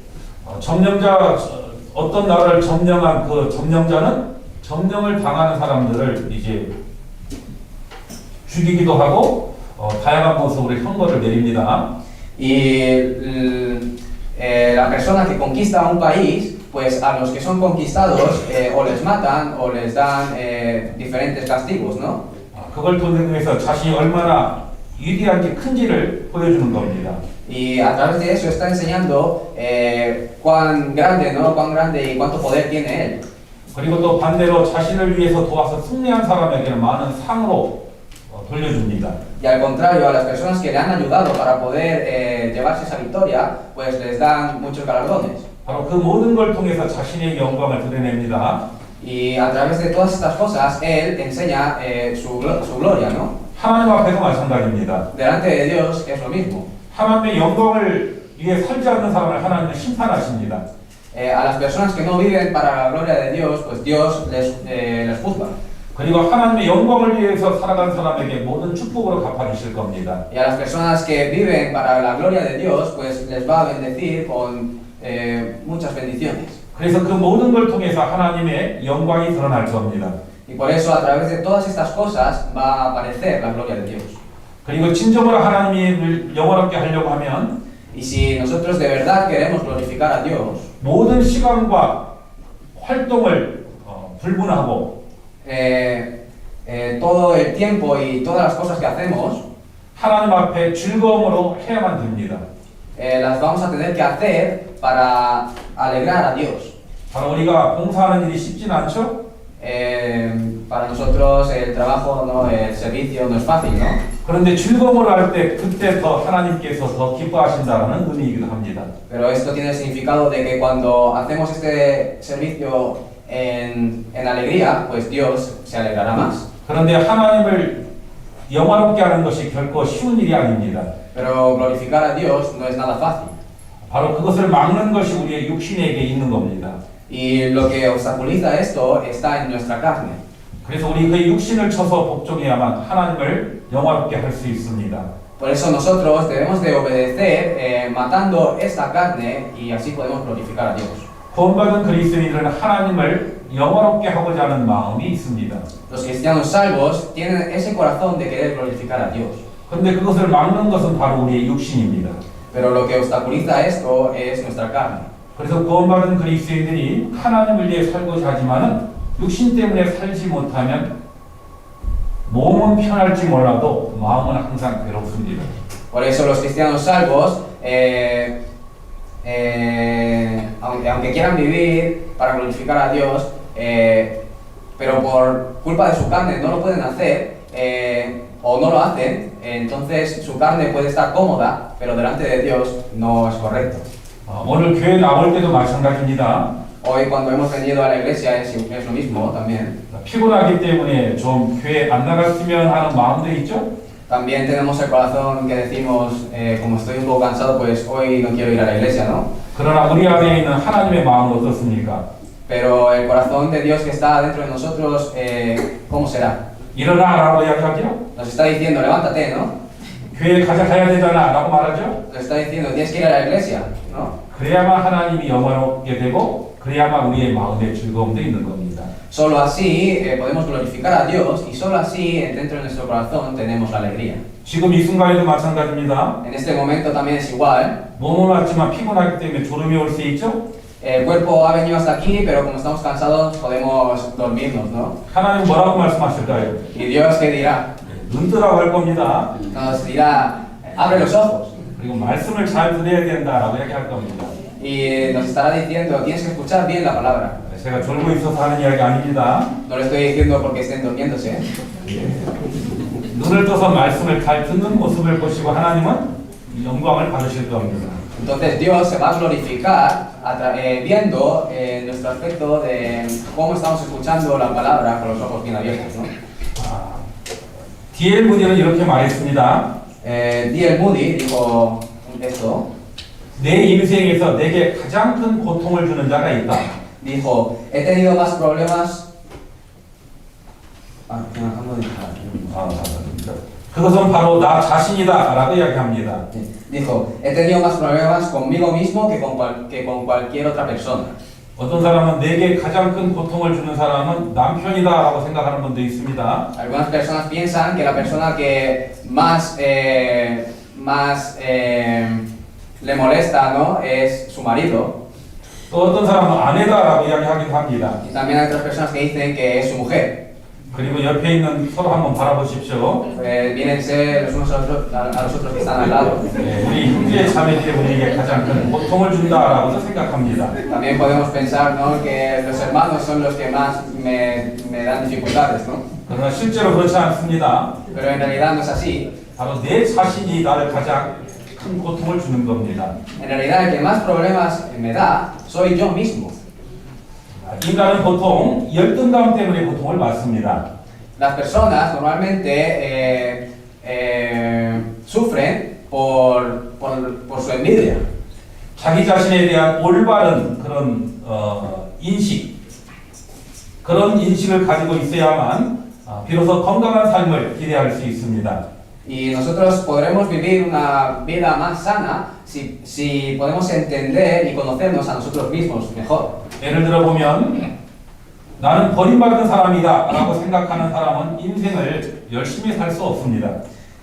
어떤 나라를 점령한 그 점령자는 점령을 당하는 사람들을 이제 죽이기도 하고 다양한 모습으로 형벌을 내립니다. Y la persona que conquista un país, pues a los que son conquistados o les matan o les dan diferentes castigos, ¿no? 그걸 통해서 자신이 얼마나 위대한지 큰지를 보여주는 겁니다. Y a través de eso está enseñando cuán grande, ¿no? Cuán grande y cuánto poder tiene él. 그리고 또 반대로 자신을 위해서 도와서 승리한 사람에게는 많은 상으로 돌려줍니다. Y al contrario, a las personas que le han ayudado para poder llevarse esa victoria, pues les dan muchos galardones. 바로 그 모든 걸 통해서 자신의 영광을 드러냅니다. Y a través de todas estas cosas, él enseña su gloria, ¿no? 하나님 앞에도 마찬가지입니다. Delante de Dios es lo mismo. 하나님의 영광을 위해 살지 않는 사람을 하나님은 심판하십니다. A las personas que no viven para la gloria de Dios, pues Dios les juzga. 그리고 하나님의 영광을 위해서 살아간 사람에게 모든 축복으로 갚아주실 겁니다. Y a las personas que viven para la gloria de Dios, pues les va a bendecir con muchas bendiciones. 그래서 그 모든 걸 통해서 하나님의 영광이 드러날 겁니다. Y por eso a través de todas estas cosas va a aparecer la gloria de Dios. 그리고 진정으로 하나님을 영화롭게 하려고 하면 Y si nosotros de verdad queremos glorificar a Dios, 모든 시간과 활동을 불분하고 todo el tiempo y todas las cosas que hacemos, 하나님 앞에 즐거움으로 해야만 됩니다. las vamos a tener que hacer para alegrar a Dios. 바로 우리가 봉사하는 일이 쉽진 않죠? Para nosotros el trabajo, ¿no? El servicio no es fácil, ¿no? 그런데 즐거움으로 할 때 그때 더 하나님께서 더 기뻐하신다는 의미이기도 합니다. Pero esto tiene el significado de que cuando hacemos este servicio en alegría, pues Dios se alegrará más. 그런데 하나님을 영화롭게 하는 것이 결코 쉬운 일이 아닙니다. Pero glorificar a Dios no es nada fácil. 바로 그것을 막는 것이 우리의 육신에게 있는 겁니다. Y lo que obstaculiza esto está en nuestra carne. 그래서 우리 그 육신을 쳐서 복종해야만 하나님을 영화롭게 할 수 있습니다. Por eso nosotros debemos de obedecer matando esta carne y así podemos glorificar a Dios. 구원받은 그리스도인들은 하나님을 영화롭게 하고자 하는 마음이 있습니다. Los cristianos salvos tienen ese corazón de querer glorificar a Dios. 그런데 그것을 막는 것은 바로 우리의 육신입니다. Pero lo que obstaculiza esto es nuestra carne. 그래서 구원받은 그리스도인들이 하나님을 위해 살고자 하지만은 육신 때문에 살지 못하면 몸은 편할지 몰라도 마음은 항상 괴롭습니다. Por eso los cristianos salvos, aunque quieran vivir para glorificar a Dios, pero por culpa de su carne no lo pueden hacer o no lo hacen, entonces su carne puede estar cómoda, pero delante de Dios no es correcto. 오늘 교회 나올 때도 마찬가지입니다. Hoy cuando hemos venido a la iglesia es lo mismo también. 피곤하기 때문에 좀 교회 안 나갔으면 하는 마음도 있죠. También tenemos el corazón que decimos, como estoy un poco cansado, pues hoy no quiero ir a la iglesia, ¿no? 그러나 우리 안에 있는 하나님의 마음은 어떻습니까? Pero el corazón de Dios que está dentro de nosotros, ¿cómo será? 일어나라고 이야기하죠. Nos está diciendo, levántate, ¿no? 교회 가야 되잖아 라고 말하죠. Nos está diciendo, tienes que ir a la iglesia, ¿no? 그래야만 하나님이 영화롭게 되고 그래야만 우리의 마음에 즐거움도 있는 겁니다. Solo así podemos glorificar a Dios y solo así dentro de nuestro corazón tenemos la alegría. 지금 이 순간에도 마찬가지입니다. En este momento también es igual. 몸은 왔지만 피곤하기 때문에 졸음이 올 수 있죠. El cuerpo ha venido hasta aquí, pero como estamos cansados podemos dormirnos, ¿no? 하나님 뭐라고 말씀하실까요? ¿Y Dios qué dirá? 눈 뜨라고 할 겁니다. Nos dirá, abre los ojos. 그리고 말씀을 잘 들어야 된다라고 이야기할 겁니다. Y nos estará diciendo, tienes que escuchar bien la palabra. 제가 졸고 있어서 하는 이야기 아닙니다. No lo estoy diciendo porque estén durmiéndose. 눈을 떠서 말씀을 잘 듣는 모습을 보시고 하나님은 영광을 받으실 겁니다. Entonces Dios se va a glorificar viendo nuestro aspecto de cómo estamos escuchando la palabra con los ojos bien abiertos, ¿no? D.L. 무디는 이렇게 말했습니다. D.L. Moody dijo esto. 내 인생에서 내게 가장 큰 고통을 주는 자가 있다. Dijo, he tenido más problemas. 그것은 바로 나 자신이다라고 이야기합니다. Dijo, he tenido más problemas conmigo mismo que con cualquier otra persona. 어떤 사람은 내게 가장 큰 고통을 주는 사람은 남편이다라고 생각하는 분도 있습니다. Algunas personas piensan que la persona que más le molesta, ¿no? Es su marido. 또 어떤 사람은 아내다라고 이야기하기도 합니다. Y también hay otras personas que dicen que es su mujer. 그리고 옆에 있는 서로 한번 바라보십시오. Mírense los unos a los otros que están al lado. 우리 형제 자매들이 우리에게 가장 큰 고통을 준다라고도 생각합니다. También podemos pensar, ¿no? Que los hermanos son los que más me dan dificultades, ¿no? 그러나 실제로 그렇지 않습니다. Pero en realidad no es así. 바로 내 자신이 나를 가장 큰 고통을 주는 겁니다. En realidad el que más problemas me da soy yo mismo. 인간은 보통 열등감 때문에 고통을 받습니다. Las personas normalmente sufren por su envidia. 자기 자신에 대한 올바른 그런 인식, 그런 인식을 가지고 있어야만 비로소 건강한 삶을 기대할 수 있습니다. Y nosotros podremos vivir una vida más sana si podemos entender y conocernos a nosotros mismos mejor. 예를 들어 보면 나는 버림받은 사람이다 라고 생각하는 사람은 인생을 열심히 살 수 없습니다.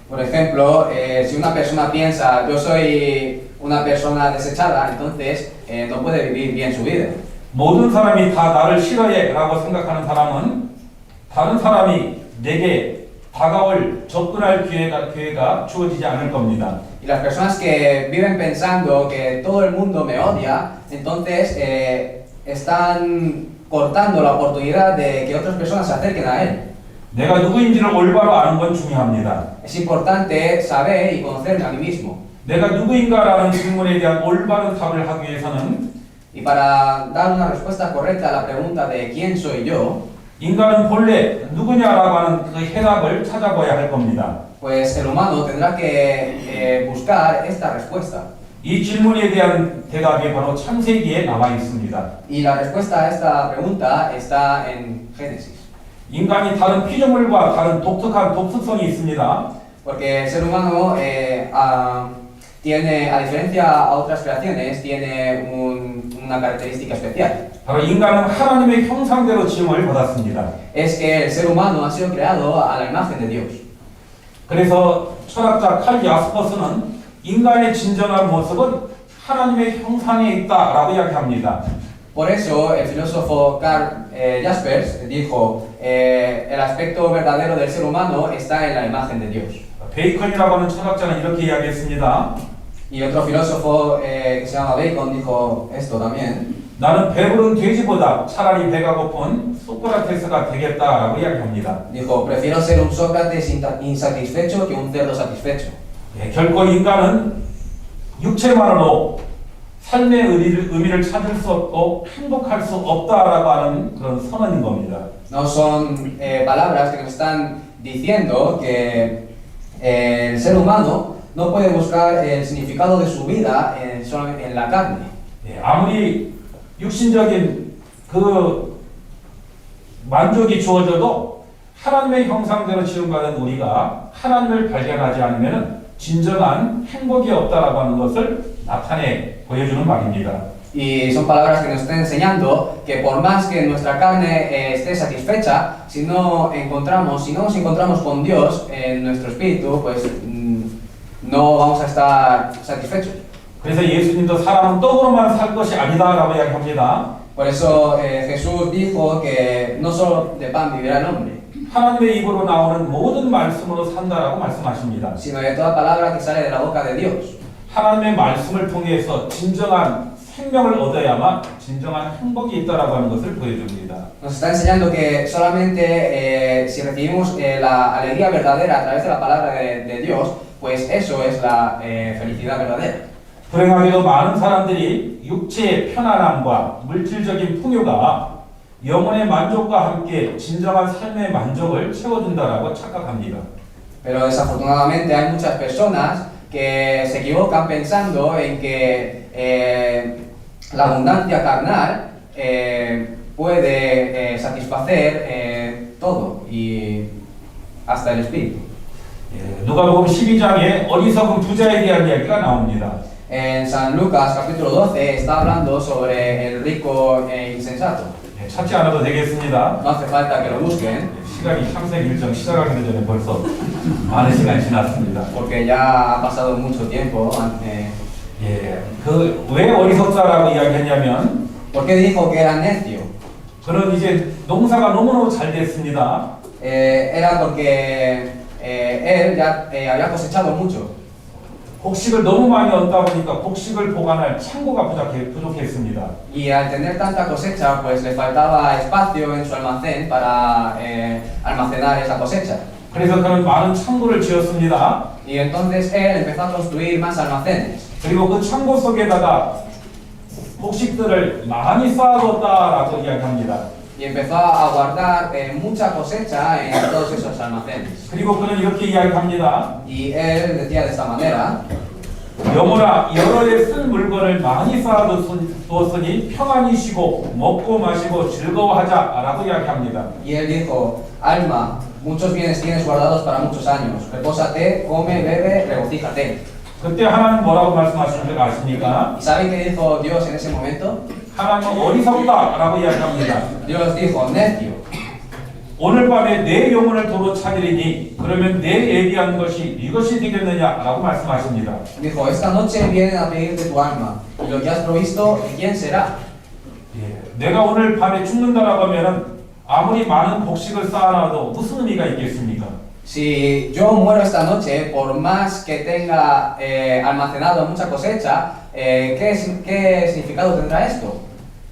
Por ejemplo, si una persona piensa, yo soy una persona desechada, entonces no puede vivir bien su vida. 모든 사람이 다 나를 싫어해 라고 생각하는 사람은 다른 사람이 내게 다가올 접근할 기회가 주어지지 않을 겁니다. Y las personas que viven pensando que todo el mundo me odia, entonces están cortando la oportunidad de que otras personas se acerquen a él. 내가 누구인지를 올바로 아는 건 중요합니다. Es importante saber y conocerme a mí mismo. 내가 누구인가라는 질문에 대한 올바른 답을 하기 위해서는 Y para dar una respuesta correcta a la pregunta de quién soy yo, 인간은 본래 누구냐라고 하는 그 해답을 찾아봐야 할 겁니다. pues el humano tendrá que buscar esta respuesta. 이 질문에 대한 대답이 바로 창세기에 남아 있습니다. Y la respuesta a esta pregunta está en Génesis. 인간이 다른 피조물과 다른 독특한 독특성이 있습니다. Porque el ser humano tiene, a diferencia a otras creaciones, tiene una característica especial. 바로 인간은 하나님의 형상대로 지음을 받았습니다. Es que el ser humano ha sido creado a la imagen de Dios. 그래서 철학자 칼 야스퍼스는 인간의 진정한 모습은 하나님의 형상에 있다라고 이야기합니다. Por eso el filósofo Karl Jaspers dijo, el aspecto verdadero del ser humano está en la imagen de Dios. 베이컨이라고 하는 철학자는 이렇게 이야기했습니다. Y otro filósofo que se llama Bacon dijo esto también. 나는 배부른 돼지보다 차라리 배가 고픈 소크라테스가 되겠다라고 이야기합니다. Dijo, prefiero ser un Sócrates insatisfecho que un cerdo satisfecho. 결코 인간은 육체만으로 삶의 의미를 찾을 수 없고 행복할 수 없다라고 하는 그런 선언인 겁니다. No son palabras que nos están diciendo que el ser humano no puede buscar el significado de su vida solo en la carne. 아무리 육신적인 그 만족이 주어져도 하나님의 형상대로 지음받은 우리가 하나님을 발견하지 않으면 진정한 행복이 없다라고 하는 것을 나타내 보여주는 말입니다. Y son palabras que nos están enseñando que por más que nuestra carne esté satisfecha, si no nos encontramos con Dios en nuestro espíritu, pues no vamos a estar satisfechos. 그래서 예수님도 사람은 떡으로만 살 것이 아니다라고 이야기합니다. Por eso Jesús dijo que no solo de pan vivirá el hombre, 하나님의 입으로 나오는 모든 말씀으로 산다라고 말씀하십니다. sino de toda palabra que sale de la boca de Dios. 하나님의 말씀을 통해서 진정한 생명을 얻어야만 진정한 행복이 있다라고 하는 것을 보여줍니다. Nos está enseñando que solamente si recibimos la alegría verdadera a través de la palabra de Dios, pues eso es la felicidad verdadera. 불행하게도 많은 사람들이 육체의 편안함과 물질적인 풍요가 영혼의 만족과 함께 진정한 삶의 만족을 채워준다라고 착각합니다. Pero desafortunadamente hay muchas personas que se equivocan pensando en que la abundancia carnal puede satisfacer todo y hasta el espíritu. 누가복음 12장에 어리석은 부자에 대한 이야기가 나옵니다. En San Lucas capítulo 12 está hablando sobre el rico insensato. 찾지 않아도 되겠습니다. No hace falta que lo busquen, 시간이 창세기 일정 시작하기 전에 벌써 많은 시간이 지났습니다. porque ya ha pasado mucho tiempo. 왜 어리석다라고 이야기했냐면 ¿Por qué dijo que era necio? 그는 이제 농사가 너무너무 잘 됐습니다. Era porque él ya había cosechado mucho. 곡식을 너무 많이 얻다 보니까 곡식을 보관할 창고가 부족했습니다. Y al tener tanta cosecha, pues le faltaba espacio en su almacén para almacenar esa cosecha. 그래서 그는 많은 창고를 지었습니다. Y entonces él empezó a construir más almacenes. 그리고 그 창고 속에다가 곡식들을 많이 쌓아뒀다라고 이야기합니다. Y empezó a guardar mucha cosecha en todos esos almacenes. 그리고 그는 이렇게 이야기합니다. Y él decía de esta manera: 영혼아, 여러 해 쓴 물건을 많이 쌓아두었으니 평안히 쉬고 먹고 마시고 즐거워하자라고 이야기합니다. Y él dijo: alma, muchos bienes tienes guardados para muchos años. Repósate, come, bebe, regocíjate. 그때 하나님 뭐라고 말씀하시는 줄 아십니까? ¿Y saben qué dijo Dios en ese momento? 하나님은 어리석다라고 이야기합니다. Dios dijo, necio, 오늘 밤에 내 영혼을 도로 찾으리니 그러면 내 예비한 것이 이것이 되겠느냐라고 말씀하십니다. dijo, esta noche vienen a pedirte tu alma, y lo que has provisto, ¿de quién será? 예, 내가 오늘 밤에 죽는다라고 하면은 아무리 많은 복식을 쌓아놔도 무슨 의미가 있겠습니까? Si yo muero esta noche, por más que tenga almacenado mucha cosecha, ¿qué significado tendrá esto?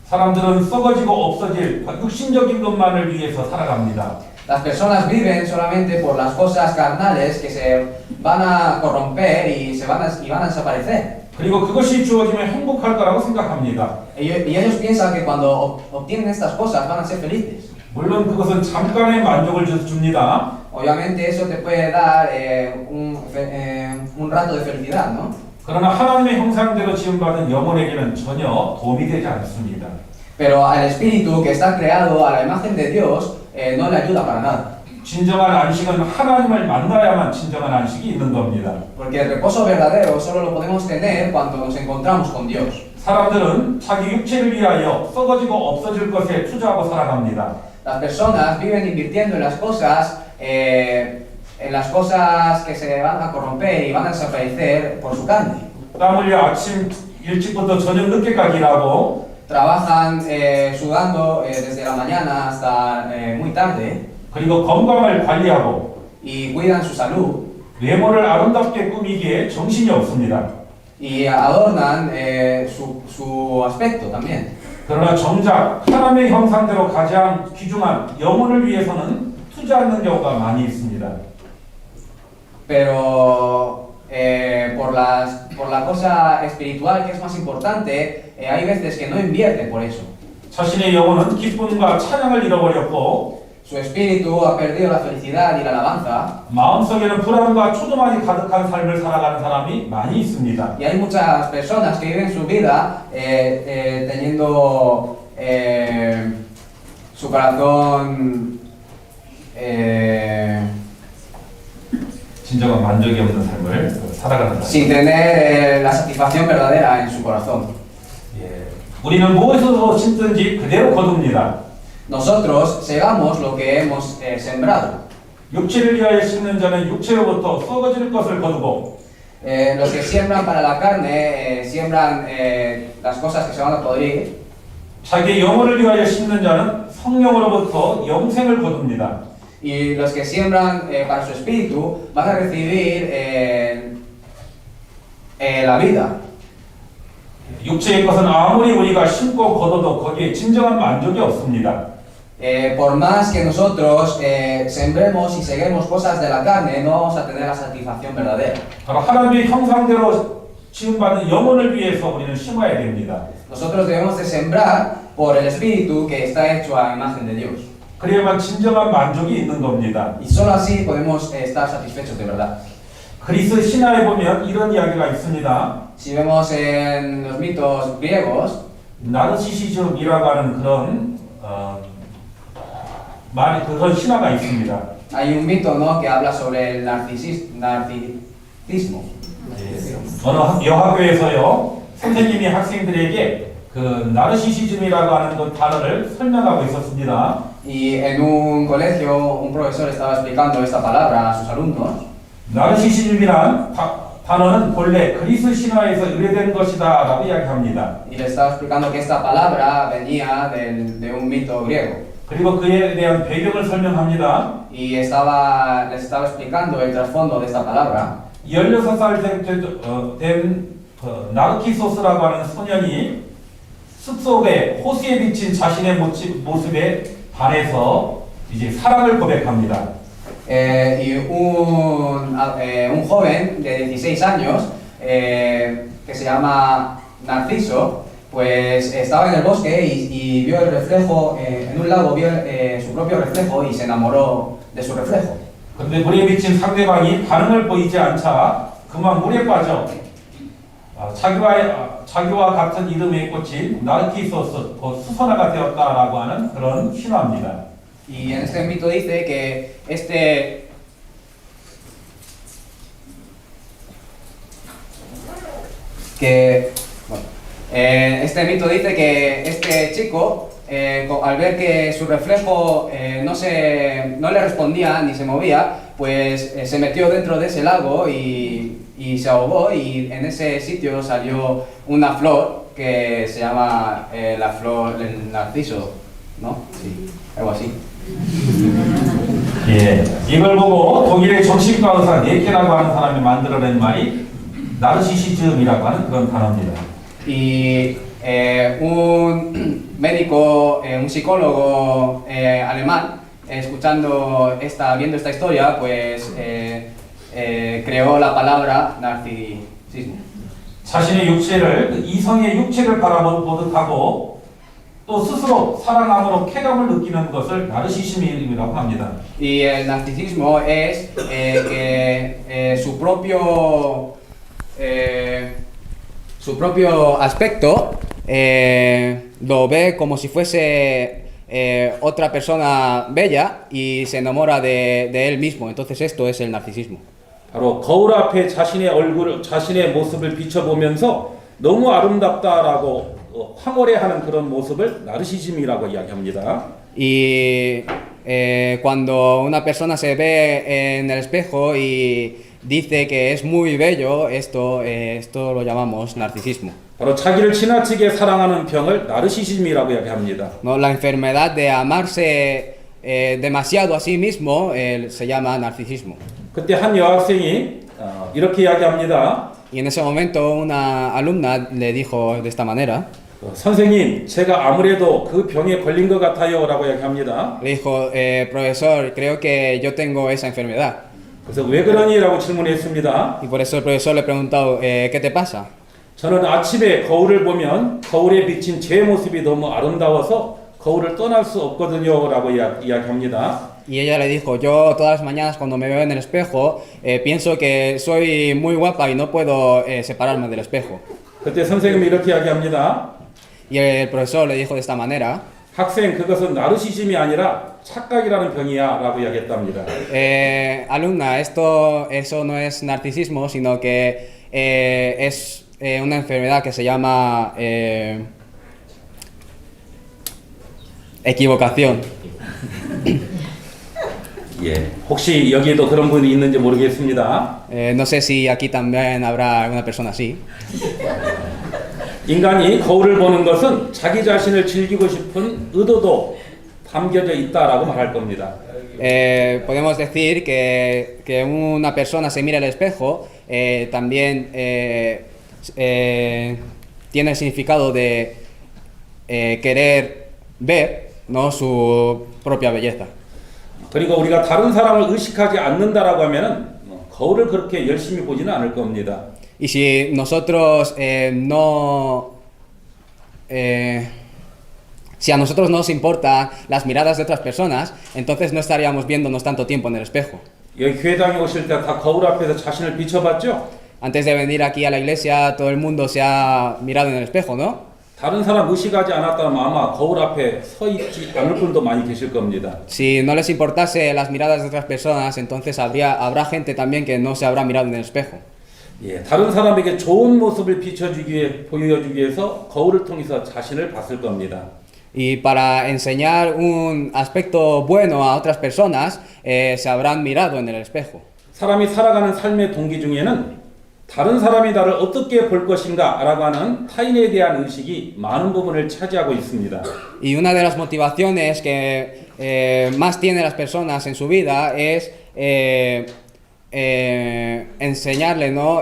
사람들은 썩어지고 없어질 육신적인 것만을 위해서 살아갑니다. Las personas viven solamente por las cosas carnales que se van a corromper y van a desaparecer. 그리고 그것이 주어지면 행복할 거라고 생각합니다. Y ellos piensan que cuando obtienen estas cosas van a ser felices. 물론 그것은 잠깐의 만족을 줍니다. Obviamente eso te puede dar un rato de felicidad, ¿no? 그러나 하나님의 형상대로 지음받은 영혼에게는 전혀 도움이 되지 않습니다. Pero al espíritu que está creado a la imagen de Dios no le ayuda para nada. 진정한 안식은 하나님을 만나야만 진정한 안식이 있는 겁니다. Porque el reposo verdadero solo lo podemos tener cuando nos encontramos con Dios. 사람들은 자기 육체를 위하여 썩어지고 없어질 것에 투자하고 살아갑니다. Las personas viven invirtiendo en las cosas que se van a corromper y van a desaparecer por su carne. 땀 흘려 아침 일찍부터 저녁 늦게까지 일하고 Trabajan sudando desde la mañana hasta muy tarde 그리고 건강을 관리하고 y cuidan su salud 외모를 아름답게 꾸미기에 정신이 없습니다. y adornan su aspecto también. 그러나 정작 하나님의 형상대로 가장 귀중한 영혼을 위해서는 투자하는 경우가 많이 있습니다. Pero por la cosa espiritual que es más importante, hay veces que no invierten por eso. 자신의 영혼은 기쁨과 찬양을 잃어버렸고 Su espíritu ha perdido la felicidad y la alabanza. 마음속에는 불안과 초조만이 가득한 삶을 살아가는 사람이 많이 있습니다. Y hay muchas personas que viven su vida teniendo su corazón 진정한 만족이 없는 삶을 살아가는 sin 사람. tener la satisfacción verdadera en su corazón. 예. 우리는 무엇에서 심든지 그대로 거둡니다. Nosotros segamos lo que hemos sembrado. 육체를 위하여 심는 자는 육체로부터 썩어질 것을 거두고 Los que siembran para la carne siembran las cosas que se van a podrir. 자기의 영혼을 위하여 심는 자는 성령으로부터 영생을 거둡니다. Y los que siembran para su espíritu van a recibir la vida. 육체의 것은 아무리 우리가 심고 거둬도 거기에 진정한 만족이 없습니다. Por más que nosotros sembremos y seguemos cosas de la carne, no vamos a tener la satisfacción verdadera. 바로 하나님의 형상대로 지음받은 영혼을 위해서 우리는 심어야 됩니다. Nosotros debemos de sembrar por el espíritu que está hecho a imagen de Dios. 그래야만 진정한 만족이 있는 겁니다. Y solo así podemos estar satisfechos de verdad. 그리스 신화에 보면 이런 이야기가 있습니다. Si vemos en los mitos griegos, 나르시시즘이라고 하는 그런 그런 신화가 있습니다. hay un mito, ¿no?, que habla sobre el narcisismo. 어느 여학교에서요 선생님이 학생들에게 그 나르시시즘이라고 하는 그 단어를 설명하고 있었습니다. Y en un colegio un profesor estaba explicando esta palabra a sus alumnos. 나르시시즘이란 단어는 본래 그리스 신화에서 유래된 것이다라고 이야기합니다. Y le estaba explicando que esta palabra venía de un mito griego. 그리고 그에 대한 배경을 설명합니다. Y les estaba explicando el trasfondo de esta palabra. 16살 된 나르키소스라고 하는 소년이 숲속에 호수에 비친 자신의 모습에 반해서 이제 사랑을 고백합니다. Y un joven de 16 años que se llama Narciso, pues estaba en el bosque y vio el reflejo, en un lago vio su propio reflejo y se enamoró de su reflejo. 그런데 물에 비친 상대방이 반응을 보이지 않자 그만 물에 빠져 자기와 같은 이름의 꽃인 나르키소스, 곧 수선화가 되었다라고 하는 그런 신화입니다. Y en este mito dice Este mito dice que este chico, al ver que su reflejo no le respondía ni se movía, pues se metió dentro de ese lago y se ahogó, y en ese sitio salió una flor que se llama la flor del narciso, ¿no? Sí, algo así. 예, 이걸 보고 독일의 정신과 의사 네케라고 하는 사람이 만들어낸 말이 나르시시즘이라고 하는 그런 단어입니다. Y un médico, un psicólogo alemán, viendo esta historia, pues creó la palabra narcisismo. 자신의 육체를, 그 이성의 육체를 바라보듯 하고 또 스스로 살아남으로 쾌감을 느끼는 것을 나르시시즘이라고 합니다. Y el narcisismo es que su propio aspecto lo ve como si fuese otra persona bella y se enamora de él mismo. Entonces esto es el narcisismo. 바로 거울 앞에 자신의 모습을 비춰보면서 너무 아름답다라고 황홀해하는 그런 모습을 나르시즘이라고 이야기합니다. Y cuando una persona se ve en el espejo y dice que es muy bello, esto lo llamamos narcisismo. 바로 자기를 지나치게 사랑하는 병을 나르시즘이라고 이야기합니다. ¿No? La enfermedad de amarse demasiado a sí mismo se llama narcisismo. 그때 한 여학생이 이렇게 이야기합니다. Y en ese momento una alumna le dijo de esta manera. 선생님, 제가 아무래도 그 병에 걸린 것 같아요라고 이야기합니다. Le dijo, profesor, creo que yo tengo esa enfermedad. 그래서 왜 그러니라고 질문했습니다. Y por eso el profesor le preguntó, ¿qué te pasa? 저는 아침에 거울을 보면 거울에 비친 제 모습이 너무 아름다워서 거울을 떠날 수 없거든요라고 이야기합니다. Y ella le dijo, yo todas las mañanas cuando me veo en el espejo pienso que soy muy guapa y no puedo separarme del espejo. 그때 선생님이 이렇게 이야기합니다. Y el profesor le dijo de esta manera. 학생, 그것은 나르시즘이 아니라 착각이라는 병이야라고 이야기했답니다. Alumna, eso no es narcisismo, sino que es una enfermedad que se llama equivocación. 예, 혹시 여기에도 그런 분이 있는지 모르겠습니다. No sé si aquí también habrá alguna persona así. 인간이 거울을 보는 것은 자기 자신을 즐기고 싶은 의도도 담겨져 있다라고 말할 겁니다. Podemos decir que una persona se mira al espejo también tiene el significado de querer ver, ¿no?, su propia belleza. 그리고 우리가 다른 사람을 의식하지 않는다라고 하면은 거울을 그렇게 열심히 보지는 않을 겁니다. Y si nosotros si a nosotros no nos importan las miradas de otras personas, entonces no estaríamos viéndonos tanto tiempo en el espejo. 여기 교회당에 오실 때 다 거울 앞에서 자신을 비춰봤죠? Antes de venir aquí a la iglesia, todo el mundo se ha mirado en el espejo, ¿no? 다른 사람 의식하지 않았다면 아마 거울 앞에 서 있지 않을 분도 많이 계실 겁니다. Si no les importase las miradas de otras personas, entonces habrá gente también que no se habrá mirado en el espejo. 예, 다른 사람에게 좋은 모습을 보여주기 위해서 거울을 통해서 자신을 봤을 겁니다. Y para enseñar un aspecto bueno a otras personas, se habrán mirado en el espejo. 사람이 살아가는 삶의 동기 중에는 다른 사람이 나를 어떻게 볼 것인가 라고 하는 타인에 대한 의식이 많은 부분을 차지하고 있습니다. Y una de las motivaciones que más tienen las personas en su vida es enseñarle, ¿no?,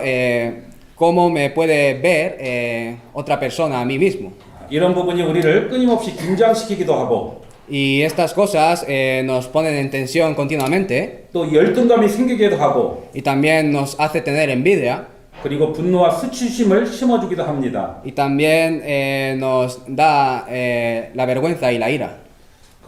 cómo me puede ver otra persona a mí mismo. 이런 부분이 우리를 끊임없이 긴장시키기도 하고 Y estas cosas nos ponen en tensión continuamente. 또 열등감이 생기기도 하고 Y también nos hace tener envidia. 그리고 분노와 수치심을 심어주기도 합니다. Y también nos da la vergüenza y la ira.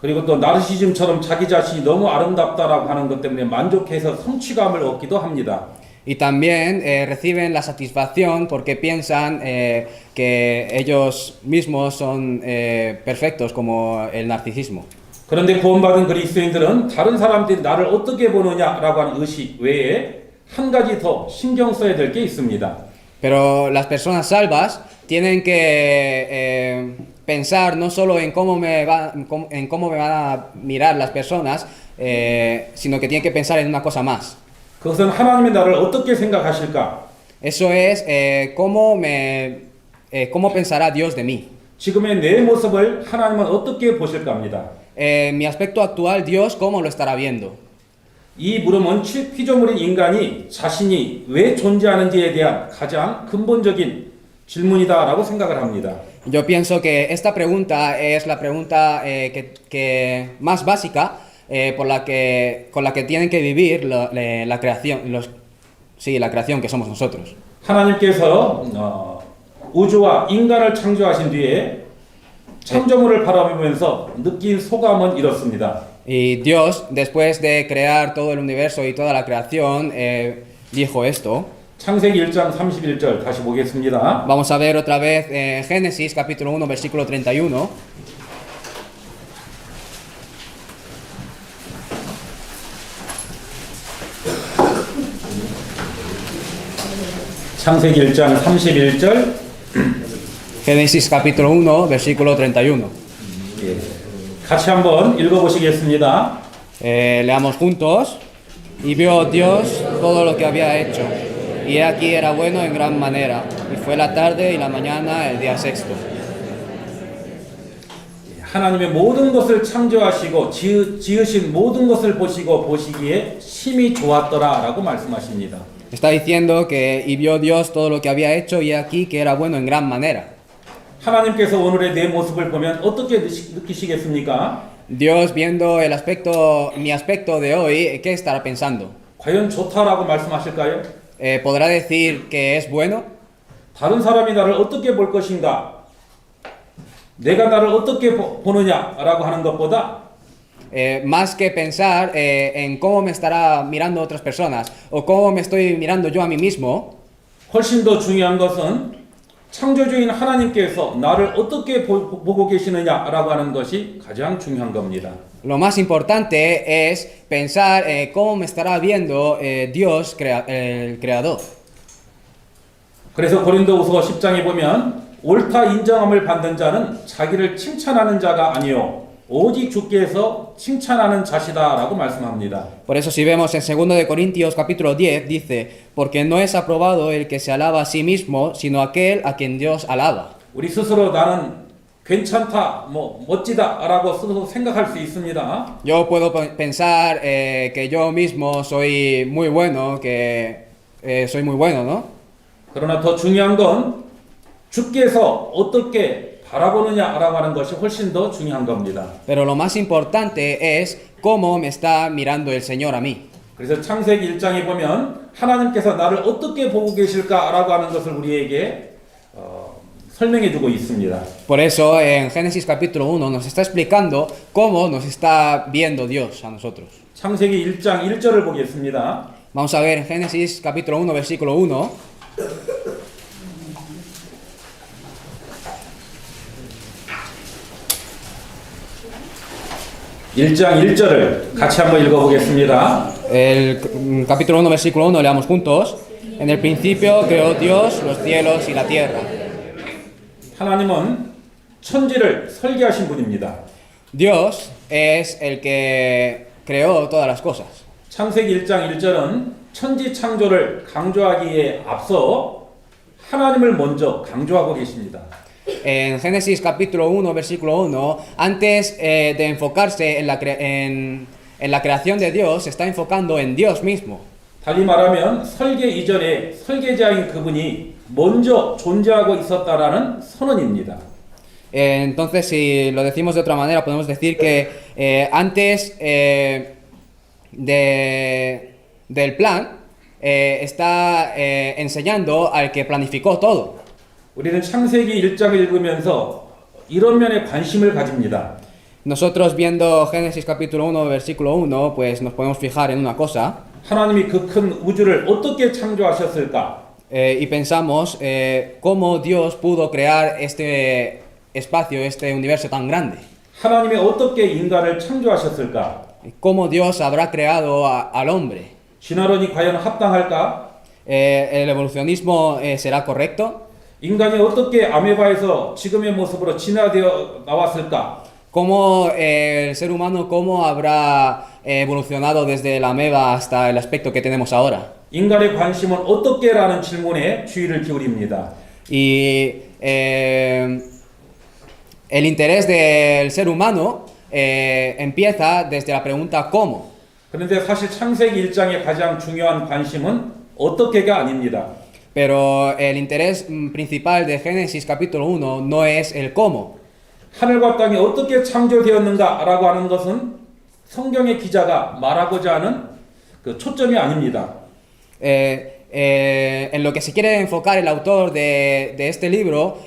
그리고 또 나르시즘처럼 자기 자신이 너무 아름답다라고 하는 것 때문에 만족해서 성취감을 얻기도 합니다. Y también reciben la satisfacción porque piensan que ellos mismos son perfectos, como el narcisismo. 그런데 구원받은 그리스도인들은 다른 사람들이 나를 어떻게 보느냐라고 하는 의식 외에 한 가지 더 신경 써야 될 게 있습니다. Pero las personas salvas tienen que pensar no solo en cómo me van a mirar las personas, sino que tienen que pensar en una cosa más. 그것은 하나님의 나를 어떻게 생각하실까? Eso es cómo pensará Dios de mí. 지금의 내 모습을 하나님은 어떻게 보실까 합니다. Mi aspecto actual, Dios, ¿cómo lo estará viendo? 이 물음은 피조물인 인간이 자신이 왜 존재하는지에 대한 가장 근본적인 질문이다라고 생각을 합니다. Yo pienso que esta pregunta es la pregunta que más básica con la que tienen que vivir la creación, la creación que somos nosotros. 하나님께서 우주와 인간을 창조하신 뒤에 창조물을 바라보면서 느낀 소감은 이렇습니다. Y Dios, después de crear todo el universo y toda la creación, dijo esto. 창세기 1장 31절 다시 보겠습니다. Vamos a ver otra vez Génesis capítulo 1 versículo 31. 창세기 1장 31절 Génesis capítulo 1 versículo 31. 같이 한번 읽어보시겠습니다. Leamos juntos. Y vio Dios todo lo que había hecho, y he aquí era bueno en gran manera, y fue la tarde y la mañana el día sexto. 하나님의 모든 것을 창조하시고 지으신 모든 것을 보시기에 심히 좋았더라라고 말씀하십니다. Está diciendo que y vio Dios todo lo que había hecho, y he aquí que era bueno en gran manera. 하나님께서 오늘의 내 모습을 보면 어떻게 느끼시겠습니까? Dios, viendo mi aspecto de hoy, ¿qué estará pensando? 과연 좋다라고 말씀하실까요? ¿Podrá decir que es bueno? 다른 사람이 나를 어떻게 볼 것인가? 내가 나를 어떻게 보느냐라고 하는 것보다 Más que pensar en cómo me estará mirando otras personas o cómo me estoy mirando yo a mí mismo, 훨씬 더 중요한 것은 창조주인 하나님께서 나를 어떻게 보고 계시느냐라고 하는 것이 가장 중요한 겁니다. lo más importante es pensar cómo me estará viendo Dios, el Creador. 그래서 고린도후서 10장에 보면 옳다 인정함을 받는 자는 자기를 칭찬하는 자가 아니요 오직 주께서 칭찬하는 자시다라고 말씀합니다. Por eso si vemos en 2 de Corintios capítulo 10 dice, porque no es aprobado el que se alaba a sí mismo, sino aquel a quien Dios alaba. 우리 스스로 나는 괜찮다, 멋지다라고 스스로 생각할 수 있습니다. Yo puedo pensar que yo mismo soy muy bueno, soy muy bueno, ¿no? 그러나 더 중요한 건 주께서 어떻게 바라보느냐라고 하는 것이 훨씬 더 중요한 겁니다. Pero lo más importante es cómo me está mirando el Señor a mí. 그래서 창세기 1장에 보면 하나님께서 나를 어떻게 보고 계실까라고 하는 것을 우리에게 설명해 주고 있습니다. Por eso en Génesis capítulo 1 nos está explicando cómo nos está viendo Dios a nosotros. 창세기 1장 1절을 보겠습니다. Vamos a ver en Génesis capítulo 1 versículo 1. 일장 1절을 같이 한번 읽어보겠습니다. El capítulo 1 versículo 1 leamos juntos. En el principio creó Dios los cielos y la tierra. 하나님은 천지를 설계하신 분입니다. Dios es el que creó todas las cosas. 창세기 1장 1절은 천지 창조를 강조하기에 앞서 하나님을 먼저 강조하고 계십니다. En Génesis capítulo 1 versículo 1, antes de enfocarse en la creación de Dios, se está enfocando en Dios mismo. 달리 말하면 설계 이전에 설계자인 그분이 먼저 존재하고 있었다라는 선언입니다. Entonces, si lo decimos de otra manera, podemos decir que antes del plan está enseñando al que planificó todo. 우리는 창세기 1장을 읽으면서 이런 면에 관심을 가집니다. Nosotros viendo Génesis capítulo 1 versículo 1, pues nos podemos fijar en una cosa. 하나님이 그 큰 우주를 어떻게 창조하셨을까? Y pensamos cómo Dios pudo crear este espacio, este universo tan grande. 하나님이 어떻게 인간을 창조하셨을까? Cómo Dios habrá creado al hombre. 진화론이 과연 합당할까? ¿El evolucionismo será correcto? 인간이 어떻게 아메바에서 지금의 모습으로 진화되어 나왔을까? ¿Cómo el ser humano cómo habrá evolucionado desde la ameba hasta el aspecto que tenemos ahora? 인간의 관심은 어떻게라는 질문에 주의를 기울입니다. Y el interés del ser humano empieza desde la pregunta ¿cómo? 그런데 사실 창세기 1장의 가장 중요한 관심은 어떻게가 아닙니다. Pero el interés principal de Génesis capítulo 1 no es el cómo. 하늘과 땅이 어떻게 창조되었는가라고 하는 것은 성경의 기자가 말하고자 하는 그 초점이 아닙니다. En lo que se quiere enfocar el autor de este libro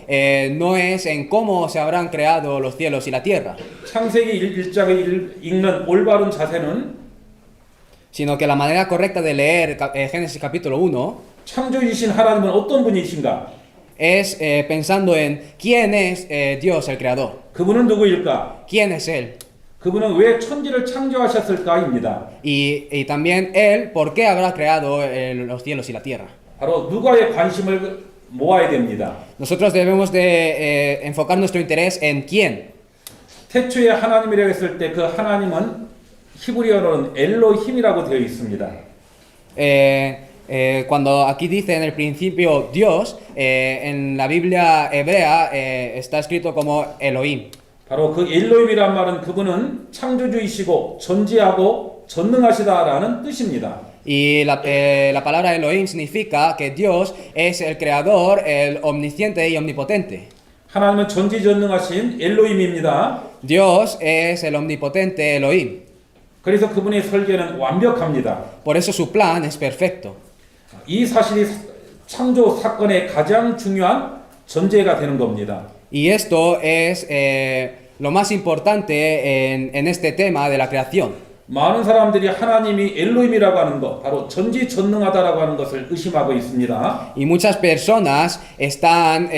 no es en cómo se habrán creado los cielos y la tierra, 창세기 1장을 읽는 올바른 자세는 sino que la manera correcta de leer Génesis capítulo 1 창조주신 하나님은 어떤 분이신가? es pensando en quién es Dios el creador, 그분은 누구일까? quién es Él, 그분은 왜 천지를 창조하셨을까입니다. y también Él por qué habrá creado los cielos y la tierra. 바로 누가의 관심을 모아야 됩니다. Nosotros debemos de enfocar nuestro interés en quién. 태초에 하나님이라고 했을 때 그 하나님은 히브리어로는 엘로힘이라고 되어 있습니다. Cuando aquí dice en el principio Dios, en la Biblia hebrea está escrito como Elohim. 바로 그 엘로힘이란 말은 그분은 창조주이시고 전지하고 전능하시다라는 뜻입니다. Y la palabra Elohim significa que Dios es el creador, el omnisciente y omnipotente. 하나님은 전지전능하신 엘로힘입니다. Dios es el omnipotente Elohim. 그래서 그분의 설계는 완벽합니다. Por eso su plan es perfecto. 이 사실이 창조 사건의 가장 중요한 전제가 되는 겁니다. Y esto es lo más importante en este tema de la creación. 많은 사람들이 하나님이 엘로힘이라고 하는 것, 바로 전지전능하다라고 하는 것을 의심하고 있습니다. Y muchas personas están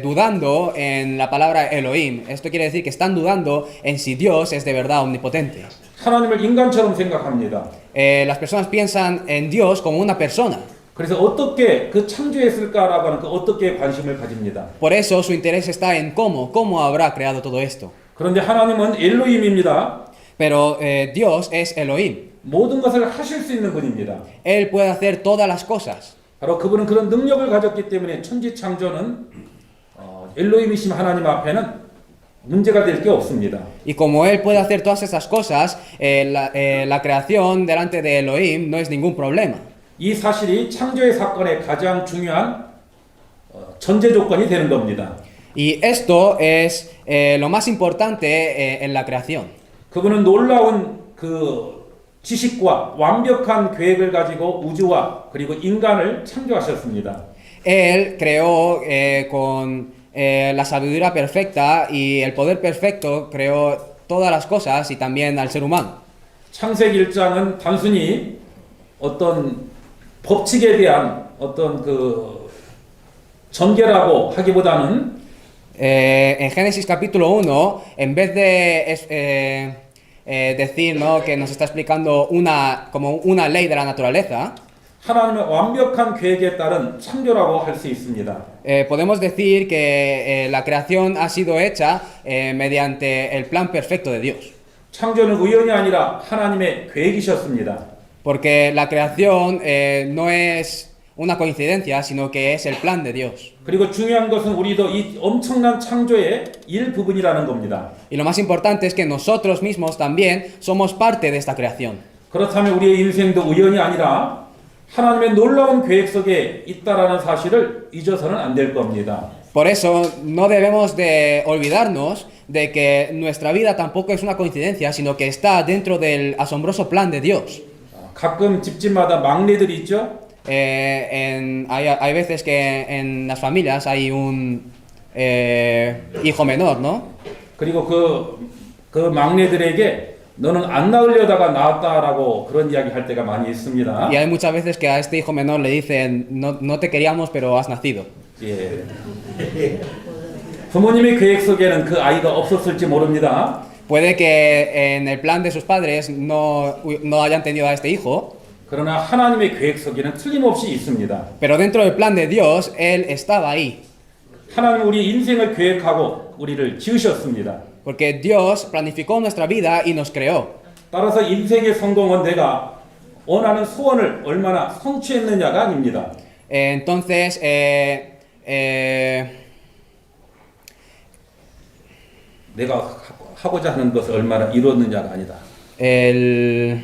dudando en la palabra Elohim. Esto quiere decir que están dudando en si Dios es de verdad omnipotente. 하나님을 인간처럼 생각합니다. Las personas piensan en Dios como una persona. 그래서 어떻게 그 창조했을까라고 하는 그 어떻게 관심을 가집니다. Por eso su interés está en cómo habrá creado todo esto. 그런데 하나님은 엘로힘입니다. Pero Dios es Elohim. 모든 것을 하실 수 있는 분입니다. Él puede hacer todas las cosas. 바로 그분은 그런 능력을 가졌기 때문에 천지 창조는 엘로힘이신 하나님 앞에는 문제가 될 게 없습니다. Y como Él puede hacer todas esas cosas, la creación delante de Elohim no es ningún problema. 이 사실이 창조의 사건의 가장 중요한 전제 조건이 되는 겁니다. Y esto es lo más importante en la creación. 그분은 놀라운 그 지식과 완벽한 계획을 가지고 우주와 그리고 인간을 창조하셨습니다. Él creó con la sabiduría perfecta y el poder perfecto, creó todas las cosas y también al ser humano. 창세기 1장은 단순히 어떤 법칙에 대한 어떤 그 전개라고 하기보다는 En Génesis capítulo 1, en vez de decir, ¿no?, que nos está explicando como una ley de la naturaleza, 하나님의 완벽한 계획에 따른 창조라고 할 수 있습니다. podemos decir que la creación ha sido hecha mediante el plan perfecto de Dios. 창조는 우연이 아니라 하나님의 계획이셨습니다. Porque la creación no es una coincidencia, sino que es el plan de Dios. 그리고 중요한 것은 우리도 이 엄청난 창조의 일부분이라는 겁니다. Y lo más importante es que nosotros mismos también somos parte de esta creación. 그렇다면 우리의 인생도 우연이 아니라 하나님의 놀라운 계획 속에 있다라는 사실을 잊어서는 안 될 겁니다. Por eso no debemos de olvidarnos de que nuestra vida tampoco es una coincidencia, sino que está dentro del asombroso plan de Dios. 가끔 집집마다 막내들이 있죠. Hay veces que en las familias hay un hijo menor, ¿no? 그리고 그 막내들에게 너는 안 낳으려다가 낳았다라고 그런 이야기 할 때가 많이 있습니다. Y hay muchas veces que a este hijo menor le dicen, no te queríamos, pero has nacido. 예. 부모님의 계획 속에는 그 아이가 없었을지 모릅니다. Puede que en el plan de sus padres no hayan tenido a este hijo. 그러나 하나님의 계획 속에는 틀림없이 있습니다. Pero dentro del plan de Dios, Él estaba ahí. 하나님은 우리 인생을 계획하고 우리를 지으셨습니다. Porque Dios planificó nuestra vida y nos creó. 따라서 인생의 성공은 내가 원하는 소원을 얼마나 성취했느냐가 아닙니다. Entonces, 내가 하고자 하는 것을 얼마나 이루었느냐가 아니다. el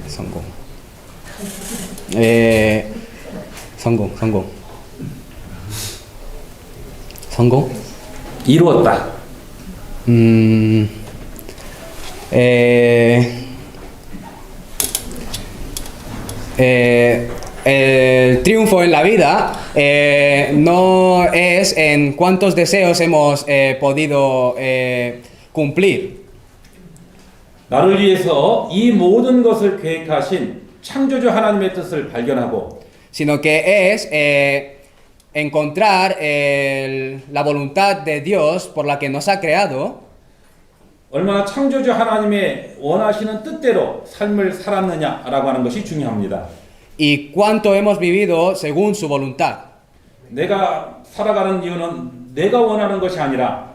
성공. 성공. 이루었다. El triunfo en la vida no es en cuántos deseos hemos podido cumplir, 나를 위해서 이 모든 것을 계획하신 창조주 하나님의 뜻을 발견하고 sino que es encontrar la voluntad de Dios por la que nos ha creado 얼마나 창조주 하나님의 원하시는 뜻대로 삶을 살았느냐라고 하는 것이 중요합니다. y cuánto hemos vivido según su voluntad. 내가 살아가는 이유는 내가 원하는 것이 아니라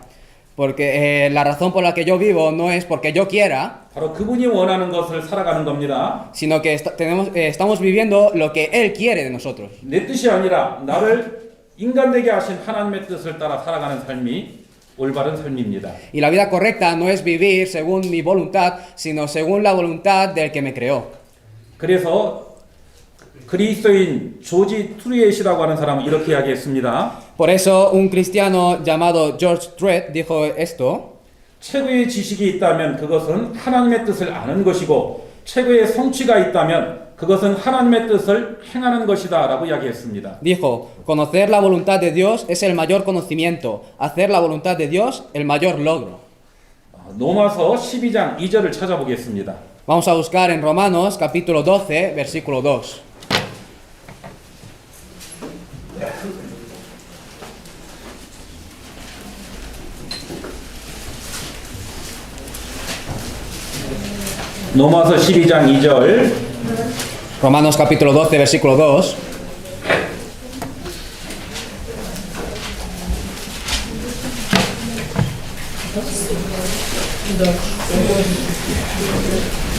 Porque la razón por la que yo vivo no es porque yo quiera, 바로 그분이 원하는 것을 살아가는 겁니다. sino que estamos viviendo lo que Él quiere de nosotros. 내 뜻이 아니라 나를 인간 되게 하신 하나님의 뜻을 따라 살아가는 삶이 올바른 삶입니다. Y la vida correcta no es vivir según mi voluntad, sino según la voluntad del que me creó. 그래서 그리스도인 조지 트루엣이라고 하는 사람은 이렇게 이야기했습니다. Por eso un cristiano llamado George Truett dijo esto: 최고의 지식이 있다면 그것은 하나님의 뜻을 아는 것이고 최고의 성취가 있다면 그것은 하나님의 뜻을 행하는 것이다 라고 이야기했습니다. dijo, conocer la voluntad de Dios es el mayor conocimiento, hacer la voluntad de Dios el mayor logro. 로마서 12장 2절을 찾아보겠습니다. Vamos a buscar en Romanos capítulo 12, versículo 2. 로마서 12장 2절 Romanos capítulo 12, versículo 2.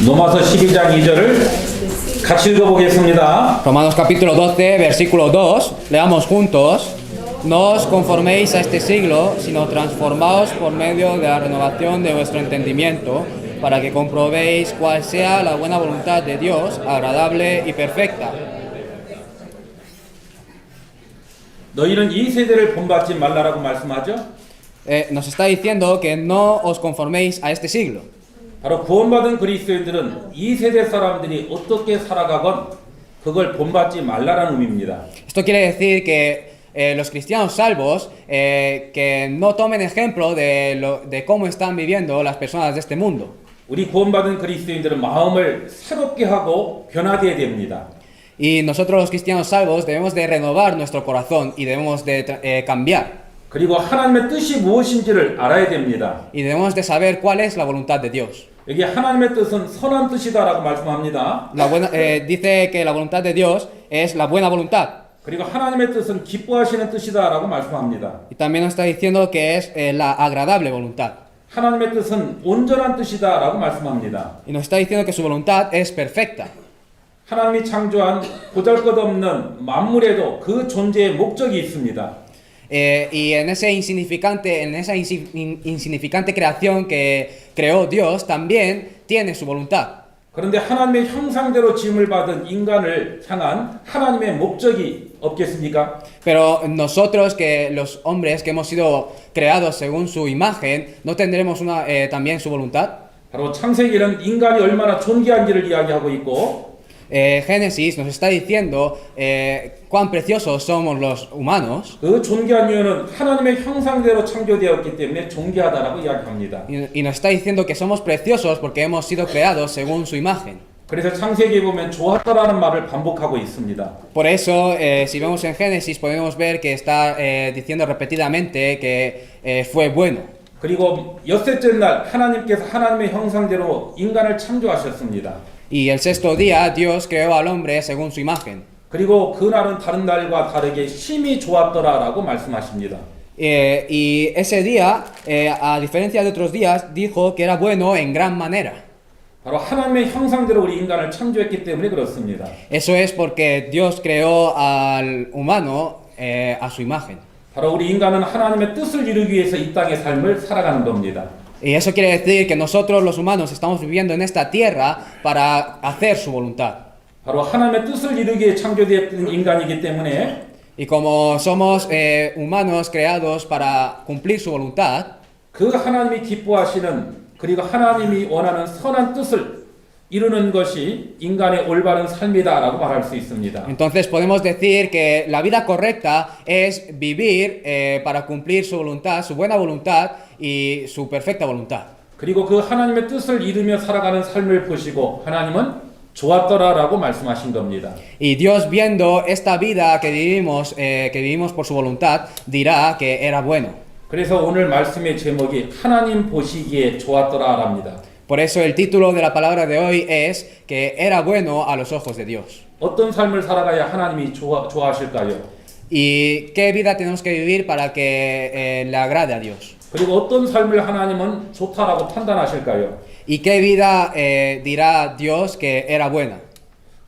로마서 12장 2절을 같이 읽어보겠습니다. Romanos capítulo 12, versículo 2. Leamos juntos. No os conforméis a este siglo, sino transformaos por medio de la renovación de vuestro entendimiento, para que comprobéis cuál sea la buena voluntad de Dios, agradable y perfecta. 너희는 이 세대를 본받지 말라라고 말씀하죠. Nos está diciendo que no os conforméis a este siglo. 바로 구원받은 그리스도인들은 이 세대 사람들이 어떻게 살아가건 그걸 본받지 말라라는 의미입니다. Esto quiere decir que los cristianos salvos que no tomen ejemplo de cómo están viviendo las personas de este mundo. 우리 구원받은 그리스도인들은 마음을 새롭게 하고 변화되어야 됩니다. Y nosotros los cristianos salvos debemos de renovar nuestro corazón y debemos de cambiar. 그리고 하나님의 뜻이 무엇인지를 알아야 됩니다. Y debemos de saber cuál es la voluntad de Dios. 여기 하나님의 뜻은 선한 뜻이다라고 말씀합니다. Dice que la voluntad de Dios es la buena voluntad. 그리고 하나님의 뜻은 기뻐하시는 뜻이다라고 말씀합니다. Y también nos está diciendo que es la agradable voluntad. 하나님의 뜻은 온전한 뜻이다라고 말씀합니다. Y nos está diciendo que su voluntad es perfecta. 하나님이 창조한 보잘것없는 만물에도 그 존재의 목적이 있습니다. Y en esa insignificante creación que creó Dios también tiene su voluntad. 그런데 하나님의 형상대로 지음을 받은 인간을 향한 하나님의 목적이 없겠습니까? Pero nosotros, que los hombres que hemos sido creados según su imagen, ¿no tendremos también su voluntad? 바로 창세기는 인간이 얼마나 존귀한지를 이야기하고 있고 Génesis nos está diciendo cuán preciosos somos los humanos. 그 존귀한 이유는 하나님의 형상대로 창조되었기 때문에 존귀하다라고 이야기합니다. Y nos está diciendo que somos preciosos porque hemos sido creados según su imagen. 그래서 창세기에 보면 좋았다라는 말을 반복하고 있습니다. Por eso, si vemos en Génesis, podemos ver que está diciendo repetidamente que fue bueno. 그리고 엿새째 날 하나님께서 하나님의 형상대로 인간을 창조하셨습니다. Y el sexto día Dios creó al hombre según su imagen. 그리고 그날은 다른 날과 다르게 심히 좋았더라라고 말씀하십니다. Y ese día, a diferencia de otros días, dijo que era bueno en gran manera. 바로 하나님의 형상대로 우리 인간을 창조했기 때문에 그렇습니다. Eso es porque Dios creó al humano a su imagen. 바로 우리 인간은 하나님의 뜻을 이루기 위해서 이 땅의 삶을 살아가는 겁니다. Y eso quiere decir que nosotros los humanos estamos viviendo en esta tierra para hacer su voluntad. 바로 하나님의 뜻을 이루기 위해 창조되었던 인간이기 때문에 Y como somos humanos creados para cumplir su voluntad, 그 하나님이 기뻐하시는 그리고 하나님이 원하는 선한 뜻을 이루는 것이 인간의 올바른 삶이다라고 말할 수 있습니다. entonces podemos decir que la vida correcta es vivir para cumplir su voluntad, su buena voluntad y su perfecta voluntad. 그리고 그 하나님의 뜻을 이루며 살아가는 삶을 보시고 하나님은 좋았더라라고 말씀하신 겁니다. Y Dios viendo esta vida que vivimos por su voluntad, dirá que era bueno. 그래서 오늘 말씀의 제목이 하나님 보시기에 좋았더라랍니다. Por eso el título de la palabra de hoy es que era bueno a los ojos de Dios. 어떤 삶을 살아가야 하나님이 좋아하실까요? ¿Y qué vida tenemos que vivir para que le agrade a Dios? 그리고 어떤 삶을 하나님은 좋다라고 판단하실까요? ¿Y qué vida dirá Dios que era buena?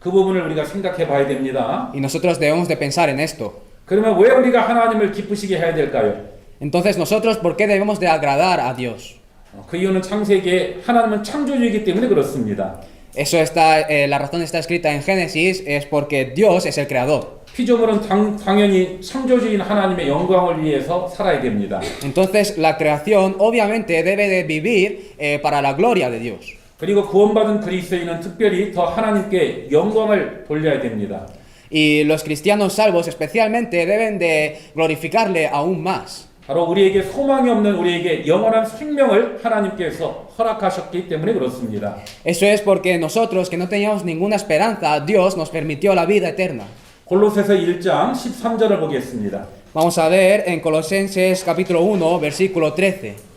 그 부분을 우리가 생각해 봐야 됩니다. Y nosotros debemos de pensar en esto. 그러면 왜 우리가 하나님을 기쁘시게 해야 될까요? Entonces nosotros, ¿por qué debemos de agradar a Dios? 그 이유는 창세기에 하나님은 창조주이기 때문에 그렇습니다. Eso está, la razón está escrita en Génesis, es porque Dios es el creador. 피조물은 당연히 창조주인 하나님의 영광을 위해서 살아야 됩니다. Entonces la creación obviamente debe de vivir para la gloria de Dios. 그리고 구원받은 그리스도인은 특별히 더 하나님께 영광을 돌려야 됩니다. Y los cristianos salvos especialmente deben de glorificarle aún más. 바로 우리에게 소망이 없는 우리에게 영원한 생명을 하나님께서 허락하셨기 때문에 그렇습니다. Eso es porque nosotros que no teníamos ninguna esperanza, Dios nos permitió la vida eterna. 골로새서 1장 13절을 보겠습니다. Vamos a ver en Colosenses capítulo 1, versículo 13.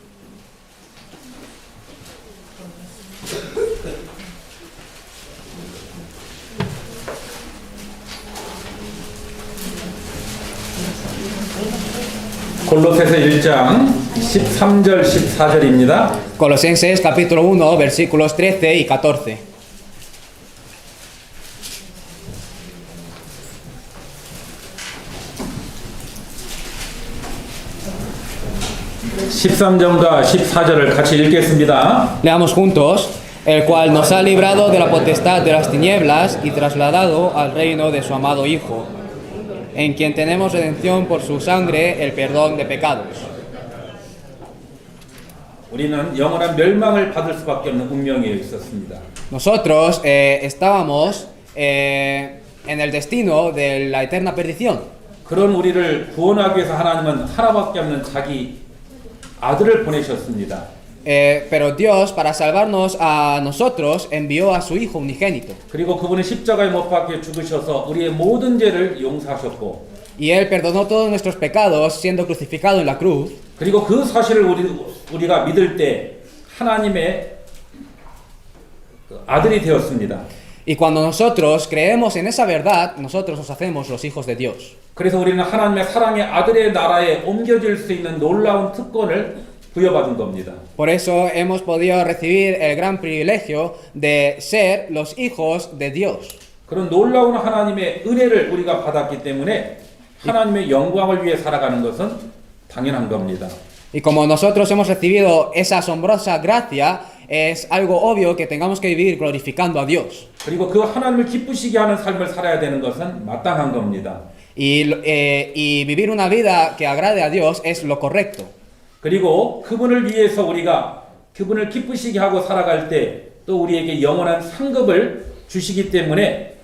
골로새서 1장 13절 14절입니다. Colosenses capítulo 1, versículos 13 y 14. (13절과 14절을) 같이 읽겠습니다. Leamos juntos. El cual nos ha librado de la potestad de las tinieblas y trasladado al reino de su amado Hijo, en quien tenemos redención por su sangre, el perdón de pecados. 우리는 영원한 멸망을 받을 수밖에 없는 운명에 있었습니다. Nosotros estábamos en el destino de la eterna perdición. 그런 우리를 구원하기 위해서 하나님은 하나밖에 없는 자기 아들을 보내셨습니다. Pero Dios, para salvarnos a nosotros, envió a su Hijo unigénito. 그리고 그분은 십자가에 못 박혀 죽으셔서 우리의 모든 죄를 용서하셨고, Y Él perdonó todos nuestros pecados siendo crucificado en la cruz. 그리고 그 사실을 우리가 믿을 때 하나님의 아들이 되었습니다. Y cuando nosotros creemos en esa verdad, nosotros nos hacemos los hijos de Dios. 그래서 우리는 하나님의 사랑의 아들의 나라에 옮겨질 수 있는 놀라운 특권을 부여받은 겁니다. Por eso hemos podido recibir el gran privilegio de ser los hijos de Dios. 그런 놀라운 하나님의 은혜를 우리가 받았기 때문에 하나님의 영광을 위해 살아가는 것은 당연한 겁니다. Y como nosotros hemos recibido esa asombrosa gracia, es algo obvio que tengamos que vivir glorificando a Dios. 그리고 그 하나님을 기쁘시게 하는 삶을 살아야 되는 것은 마땅한 겁니다. Y vivir una vida que agrade a Dios es lo correcto. 그리고 그분을 위해서 우리가 그분을 기쁘시게 하고 살아갈 때 또 우리에게 영원한 상급을 주시기 때문에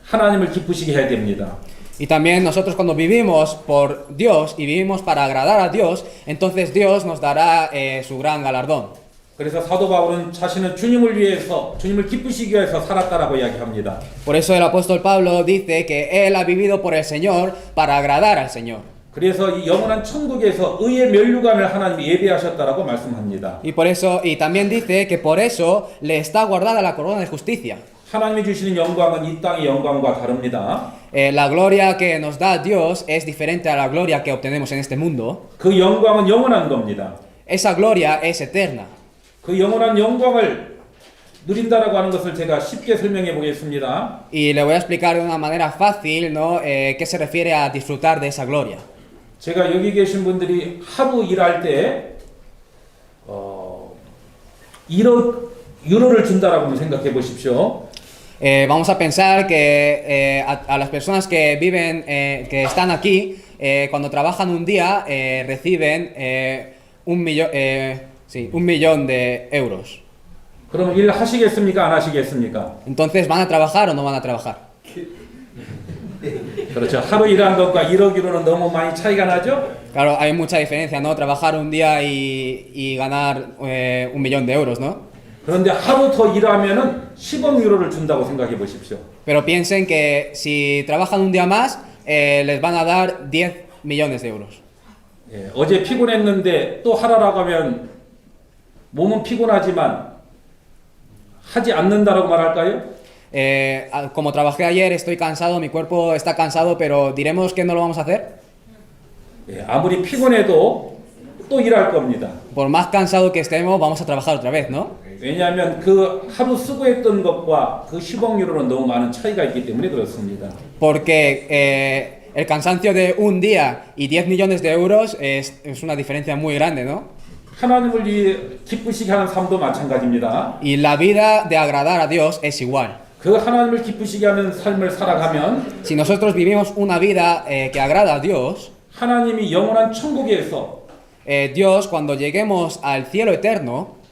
하나님을 기쁘시게 해야 됩니다. Y también nosotros cuando vivimos por Dios y vivimos para agradar a Dios, entonces Dios nos dará su gran galardón. 그래서 사도 바울은 자신은 주님을 위해서 주님을 기쁘시게 위해서 살았다라고 이야기합니다. Por eso el apóstol Pablo dice que él ha vivido por el Señor para agradar al Señor. 그래서 이 영원한 천국에서 의의 면류관을 하나님이 예비하셨다라고 말씀합니다. Y por eso, y también dice que por eso le está guardada la corona de justicia. 하나님이 주시는 영광은 이 땅의 영광과 다릅니다. La gloria que nos da Dios es diferente a la gloria que obtenemos en este mundo. 그 영광은 영원한 겁니다. Esa gloria es eterna. 그 영원한 영광을 누린다라고 하는 것을 제가 쉽게 설명해 보겠습니다. Y le voy a explicar de una manera fácil, ¿no? Qué se refiere a disfrutar de esa gloria. 제가 여기 계신 분들이 하루 일할 때 1억 유로를 준다라고 생각해 보십시오. Vamos a pensar que a las personas que viven, que están aquí, cuando trabajan un día, reciben 1.000.000 de euros. 그러면 일 하시겠습니까? 안 하시겠습니까? Entonces, ¿van a trabajar o no van a trabajar? 그렇죠. 하루 일한 것과 1억 유로는 너무 많이 차이가 나죠? Claro, hay mucha diferencia, ¿no? Trabajar un día y ganar 1.000.000 de euros, ¿no? 그런데 하루 더 일하면은 10억 유로를 준다고 생각해 보십시오. Pero piensen que si trabajan un día más, les van a dar 10 millones de euros. 예, 어제 피곤했는데 또 하라라고 하면 몸은 피곤하지만 하지 않는다라고 말할까요? Como trabajé ayer, estoy cansado, mi cuerpo está cansado, pero diremos que no lo vamos a hacer. 예, 아무리 피곤해도 또 일할 겁니다. Por más cansado que estemos, vamos a trabajar otra vez, ¿no? 왜냐하면 그 하루 수고했던 것과 그 10억 유로는 너무 많은 차이가 있기 때문에 그렇습니다. Porque el cansancio de un día y 10 millones de euros es una diferencia muy grande, ¿no? 하나님을 위해 기쁘시게 하는 삶도 마찬가지입니다. Y la vida de agradar a Dios es igual. 그 하나님을 기쁘시게 하는 삶을 살아가면 Si nosotros vivimos una vida que agrada a Dios, 하나님이 영원한 천국에서 Dios, cuando lleguemos al cielo eterno,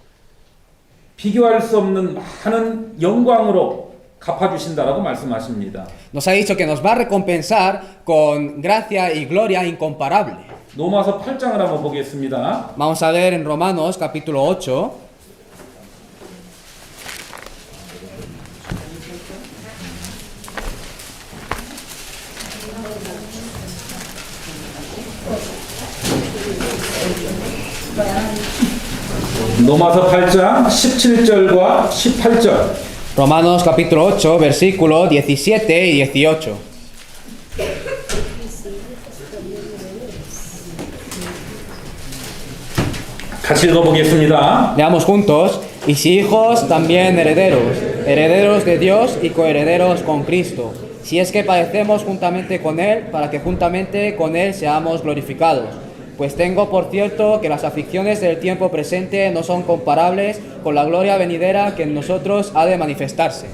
비교할 수 없는 많은 영광으로 갚아주신다라고 말씀하십니다. nos ha dicho que nos va a recompensar con gracia y gloria incomparable. 로마서 8장을 한번 보겠습니다. Vamos a leer en Romanos capítulo 8. 로마서 8장 17절과 18절. Romanos capítulo 8, versículo 17 y 18. 같이 읽어보겠습니다. Leamos juntos. Y si hijos, también herederos, herederos de Dios y coherederos con Cristo. Si es que padecemos juntamente con Él, para que juntamente con Él seamos glorificados. Pues tengo por cierto que las aflicciones del tiempo presente no son comparables con la gloria venidera que en nosotros ha de manifestarse.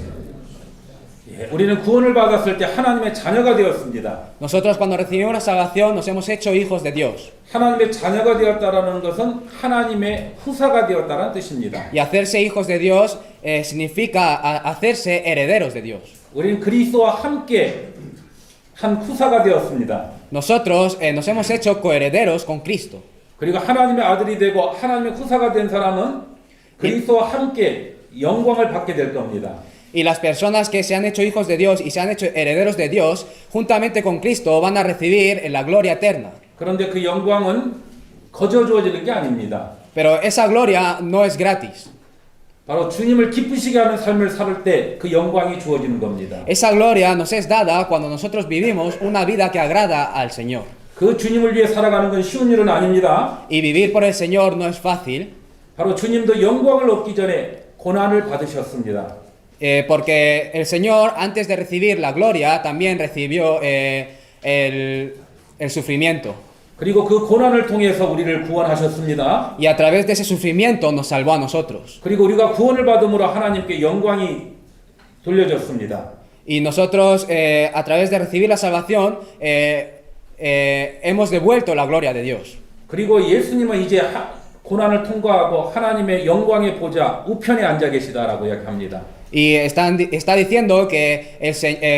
우리는 구원을 받았을 때 하나님의 자녀가 되었습니다. Nosotros cuando recibimos la salvación nos hemos hecho hijos de Dios. 하나님의 자녀가 되었다라는 것은 하나님의 후사가 되었다는 뜻입니다. Y hacerse hijos de Dios significa hacerse herederos de Dios. 우리는 그리스도와 함께 한 후사가 되었습니다. Nosotros nos hemos hecho coherederos con Cristo. 그리고 하나님의 아들이 되고 하나님의 후사가 된 사람은 그리스도와 함께 영광을 받게 될 겁니다. Y las personas que se han hecho hijos de Dios y se han hecho herederos de Dios, juntamente con Cristo van a recibir la gloria eterna. 그런데 그 영광은 거저 주어지는 게 아닙니다. Pero esa gloria no es gratis. 바로 주님을 기쁘시게 하는 삶을 살 때 그 영광이 주어지는 겁니다. Esa gloria nos es dada cuando nosotros vivimos una vida que agrada al Señor. 그 주님을 위해 살아가는 건 쉬운 일은 아닙니다. Y vivir por el Señor no es fácil. 바로 주님도 영광을 얻기 전에 고난을 받으셨습니다. Porque el Señor, antes de recibir la gloria, también recibió el sufrimiento. 그리고 그 고난을 통해서 우리를 구원하셨습니다. Y a través de ese sufrimiento nos salvó a nosotros. 그리고 우리가 구원을 받음으로 하나님께 영광이 돌려졌습니다. Y nosotros, a través de recibir la salvación, hemos devuelto la gloria de Dios. 그리고 예수님은 이제 고난을 통과하고 하나님의 영광의 보좌 우편에 앉아 계시다라고 이야기합니다. Y está diciendo que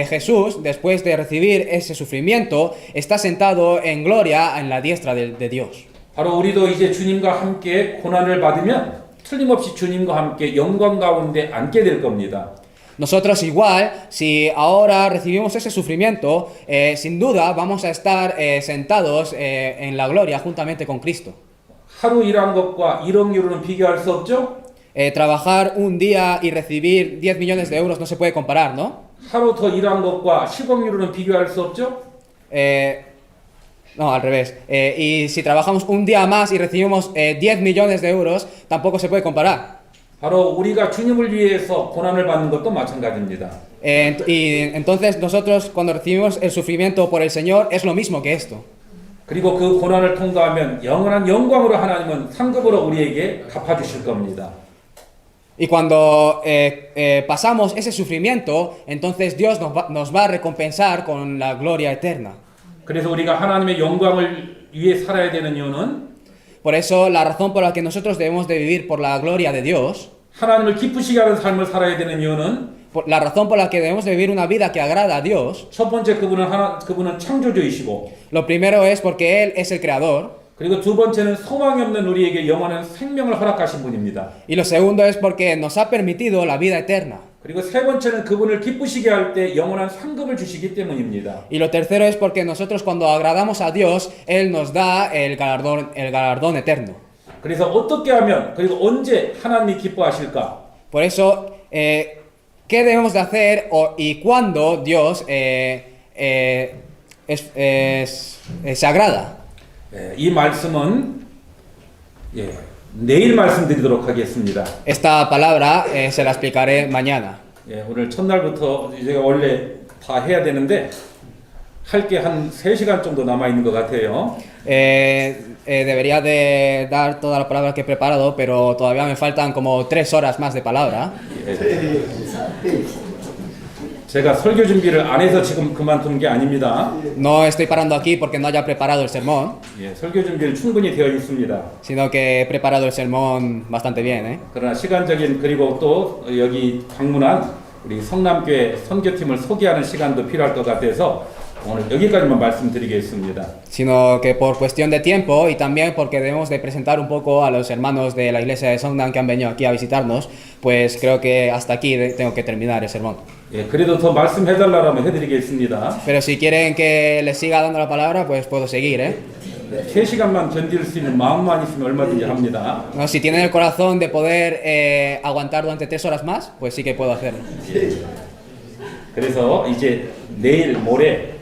Jesús, después de recibir ese sufrimiento, está sentado en gloria en la diestra de Dios. 바로 우리도 이제 주님과 함께 고난을 받으면 틀림없이 주님과 함께 영광 가운데 앉게 될 겁니다. Nosotros igual, si ahora recibimos ese sufrimiento, sin duda vamos a estar sentados en la gloria juntamente con Cristo. 하루 일한 것과 1억 유로는 비교할 수 없죠? Trabajar un día y recibir 10 millones de euros no se puede comparar, ¿no? 하루 더 일한 것과 10억 유로는 비교할 수 없죠? No, al revés. Y si trabajamos un día más y recibimos 10 millones de euros, tampoco se puede comparar. 바로 우리가 주님을 위해서 고난을 받는 것도 마찬가지입니다. Y entonces nosotros cuando recibimos el sufrimiento por el Señor es lo mismo que esto. 그리고 그 고난을 통과하면 영원한 영광으로 하나님은 상급으로 우리에게 갚아주실 겁니다. Y cuando pasamos ese sufrimiento, entonces Dios nos va a recompensar con la gloria eterna. 그래서 우리가 하나님의 영광을 위해 살아야 되는 이유는 Por eso la razón por la que nosotros debemos de vivir por la gloria de Dios, 하나님을 기쁘시게 하는 삶을 살아야 되는 이유는 la razón por la que debemos de vivir una vida que agrada a Dios, 첫 번째 그분은 창조주이시고 lo primero es porque Él es el creador. 그리고 두 번째는 소망이 없는 우리에게 영원한 생명을 허락하신 분입니다. Y lo segundo es porque nos ha permitido la vida eterna. 그리고 세 번째는 그분을 기쁘시게 할 때 영원한 상급을 주시기 때문입니다. Y lo tercero es porque nosotros cuando agradamos a Dios, Él nos da el galardón eterno. 그래서 어떻게 하면 그리고 언제 하나님이 기뻐하실까? Por eso, ¿qué debemos de hacer y cuándo Dios se agrada? 이 말씀은 내일 말씀드리도록 하겠습니다. Esta palabra se la explicaré mañana. 오늘 첫날부터 제가 원래 다 해야 되는데 할 게 한 3시간 정도 남아 있는 것 같아요. Debería de dar toda la palabra que he preparado, pero todavía me faltan como 3 horas más de palabra. 제가 설교 준비를 안 해서 지금 그만둔 게 아닙니다. No estoy parando aquí porque no haya preparado el sermón, 설교 준비는 충분히 되어 있습니다. sino que he preparado el sermón bastante bien. 그러나 시간적인 그리고 또 여기 방문한 우리 성남교회 선교팀을 소개하는 시간도 필요할 것 같아서 오늘 여기까지만 말씀드리겠습니다. Sino que por cuestión de tiempo y también porque debemos de presentar un poco a los hermanos de la iglesia de Songnam que han venido aquí a visitarnos, pues creo que hasta aquí tengo que terminar el sermón. 그래도 더 말씀해달라면 해드리겠습니다. Pero si quieren que les siga dando la palabra, pues puedo seguir. 3시간만 견딜 수 있는 마음만 있으면 얼마든지 합니다. No, si tienen el corazón de poder aguantar durante 3 horas más, pues sí que puedo hacerlo. 그래서 이제 내일 모레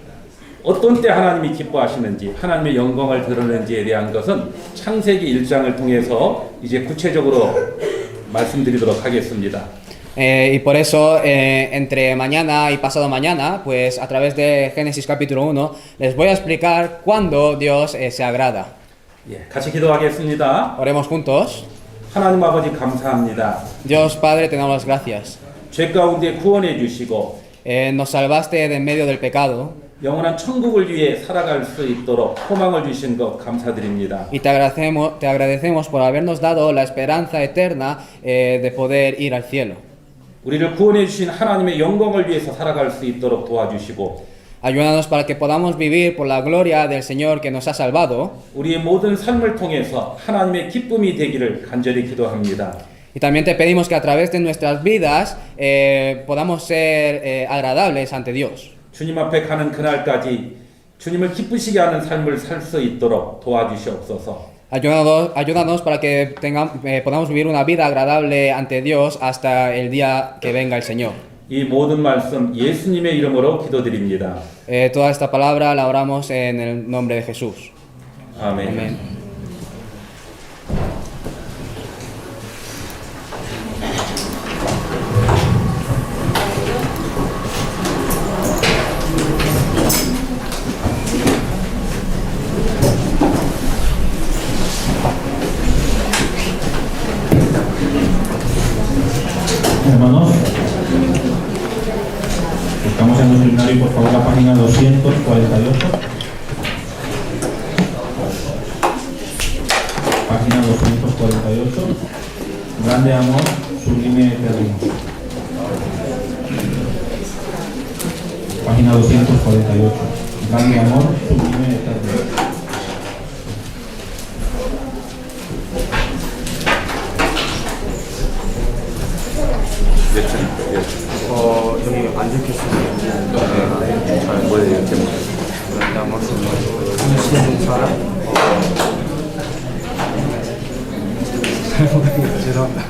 어떤 때 하나님이 기뻐하시는지 하나님의 영광을 드러내는지에 대한 것은 창세기 1장을 통해서 이제 구체적으로 말씀드리도록 하겠습니다. Y por eso, entre mañana y pasado mañana, pues a través de Génesis capítulo 1, les voy a explicar cuándo Dios se agrada. 같이 기도하겠습니다. Oremos juntos. 하나님 아버지 감사합니다. Dios Padre, te damos las gracias. 죄 가운데 구원해 주시고 Nos salvaste de en medio del pecado 영원한 천국을 위해 살아갈 수 있도록 소망을 주신 것 감사드립니다. y te agradecemos por habernos dado la esperanza eterna de poder ir al cielo. 우리를 구원해 주신 하나님의 영광을 위해서 살아갈 수 있도록 도와주시고 Ayúdanos para que podamos vivir por la gloria del Señor que nos ha salvado. 우리의 모든 삶을 통해서 하나님의 기쁨이 되기를 간절히 기도합니다. Y también te pedimos que a través de nuestras vidas podamos ser agradables ante Dios. 주님 앞에 가는 그날까지 주님을 기쁘시게 하는 삶을 살 수 있도록 도와주시옵소서. Ayúdanos para que podamos vivir una vida agradable ante Dios hasta el día que venga el Señor. 이 모든 말씀 예수님의 이름으로 기도드립니다. Toda esta palabra la oramos en el nombre de Jesús. 아멘. Amén. Hermanos, buscamos en el seminario por favor la página 248. Página 248. Grande amor, sublime eterno. Página 248. Grande amor, sublime eterno. 몇 천? 저희 안 적혔어요. 잘 뭐예요? 무슨 사람? 잘 모르겠어요. 죄송합니다.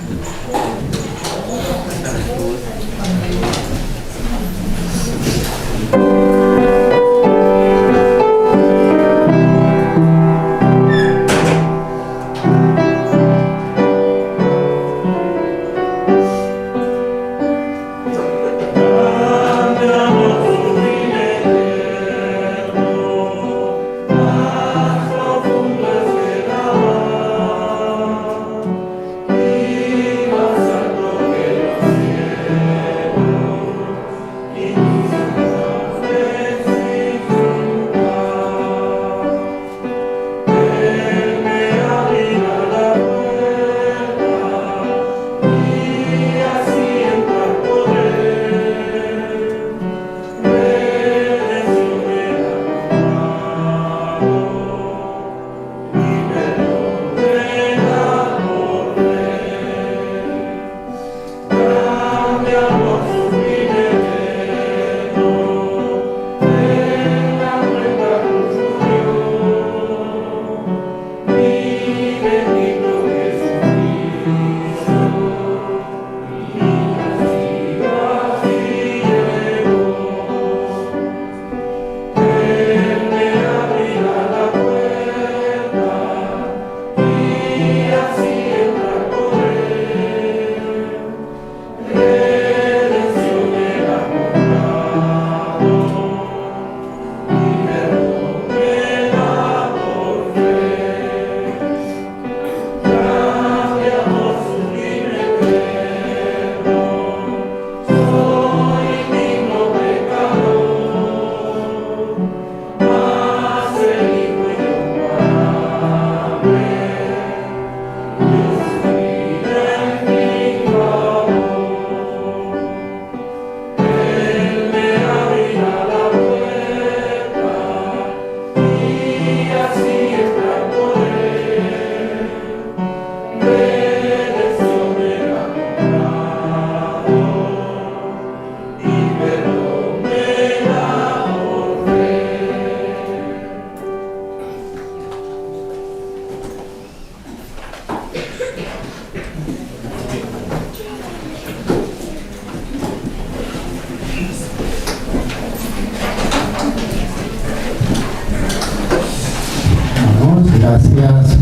Gracias,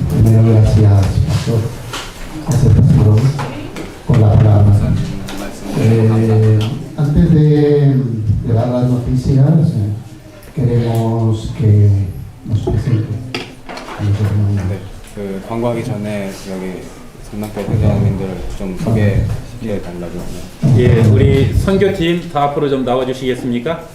primero gracias, Pastor. Gracias, Pastor, por la palabra. Antes de dar las noticias, queremos que nos presente. 그 광고하기 전에 여기 성남교회 대장님들 좀 소개해 달라고. 예, 우리 선교팀 다 앞으로 좀 나와 주시겠습니까?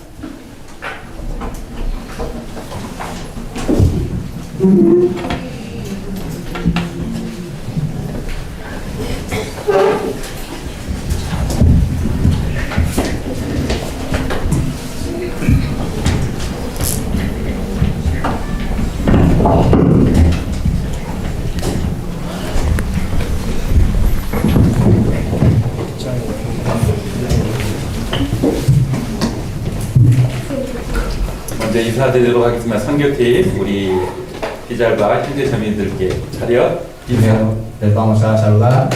먼저 인사드리도록 하겠습니다. 선교팀 우리 비잘바 형제자매들께 차렷 인사. Les vamos a saludar.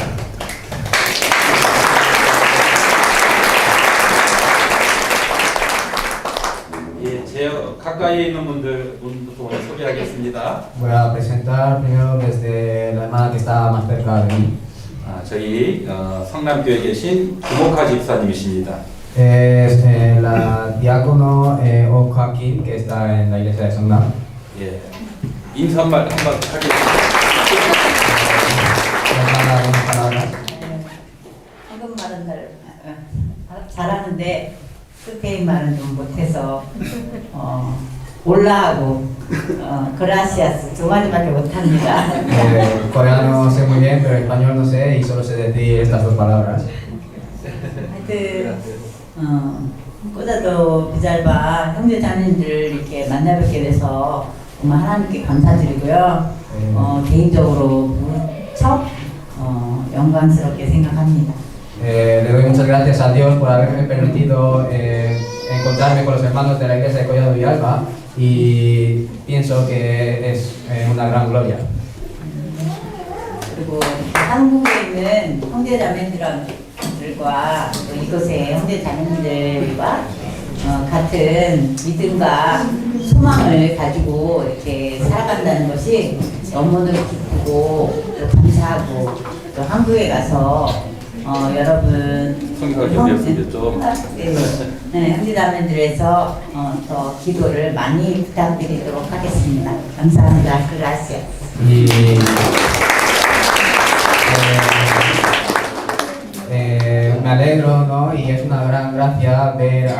예, 제 가까이에 있는 분부터 오늘 소개하겠습니다. Voy a presentar primero desde la hermana que está más cerca de mí. 저희 성남교회에 계신 김옥하 집사님이십니다. Es la diácono Oka Kim, que está en la iglesia de Songnam. 예, 인사 한번 하겠습니다. 한국말은 잘하는데 스페인말은 좀 못해서 올라하고 그라시아스 두 마디밖에 못합니다. Coreano sé muy bien, pero español no sé y solo sé decir estas dos palabras. 하여튼 꼬다도 비잘바 형제 자매들 이렇게 만나 뵙게 돼서 정말 하나님께 감사드리고요. 개인적으로 무척 영광스럽게 생각합니다. Le doy muchas gracias a Dios por haberme permitido encontrarme con los hermanos de la iglesia de Collado Villalba y pienso que es una gran gloria. 그리고 한국에 있는 형제자매들과 또 이곳의 형제자매들과 같은 믿음과 소망을 가지고 이렇게 살아간다는 것이 너무도 기쁘고 또 감사하고 또 한국에 가서 여러분 형제자매들에서 더 기도를 많이 부탁드리도록 하겠습니다. 감사합니다. Gracias. Me alegro, ¿no? Y es una gran gracia ver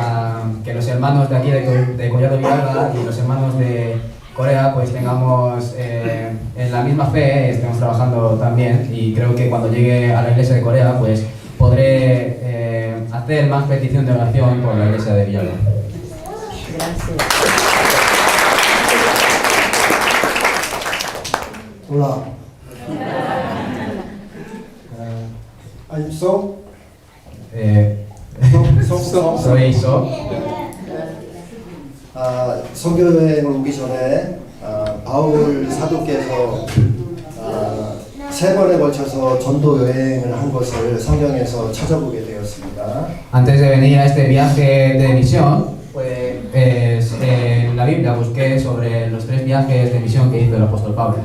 que los hermanos de aquí de Collado Villalba y los hermanos de Corea pues tengamos en la misma fe, estemos trabajando también, y creo que cuando llegue a la iglesia de Corea pues podré hacer más petición de oración por la iglesia de Villalba. Gracias. Hola. I'm So. Soy So. 선교여행 오기 전에 바울 사도께서 3번에 걸쳐서 전도 여행을 한 것을 성경에서 찾아보게 되었습니다. Antes de venir a este viaje de misión, pues en la Biblia busqué sobre los 3 viajes de misión que hizo el apóstol Pablo.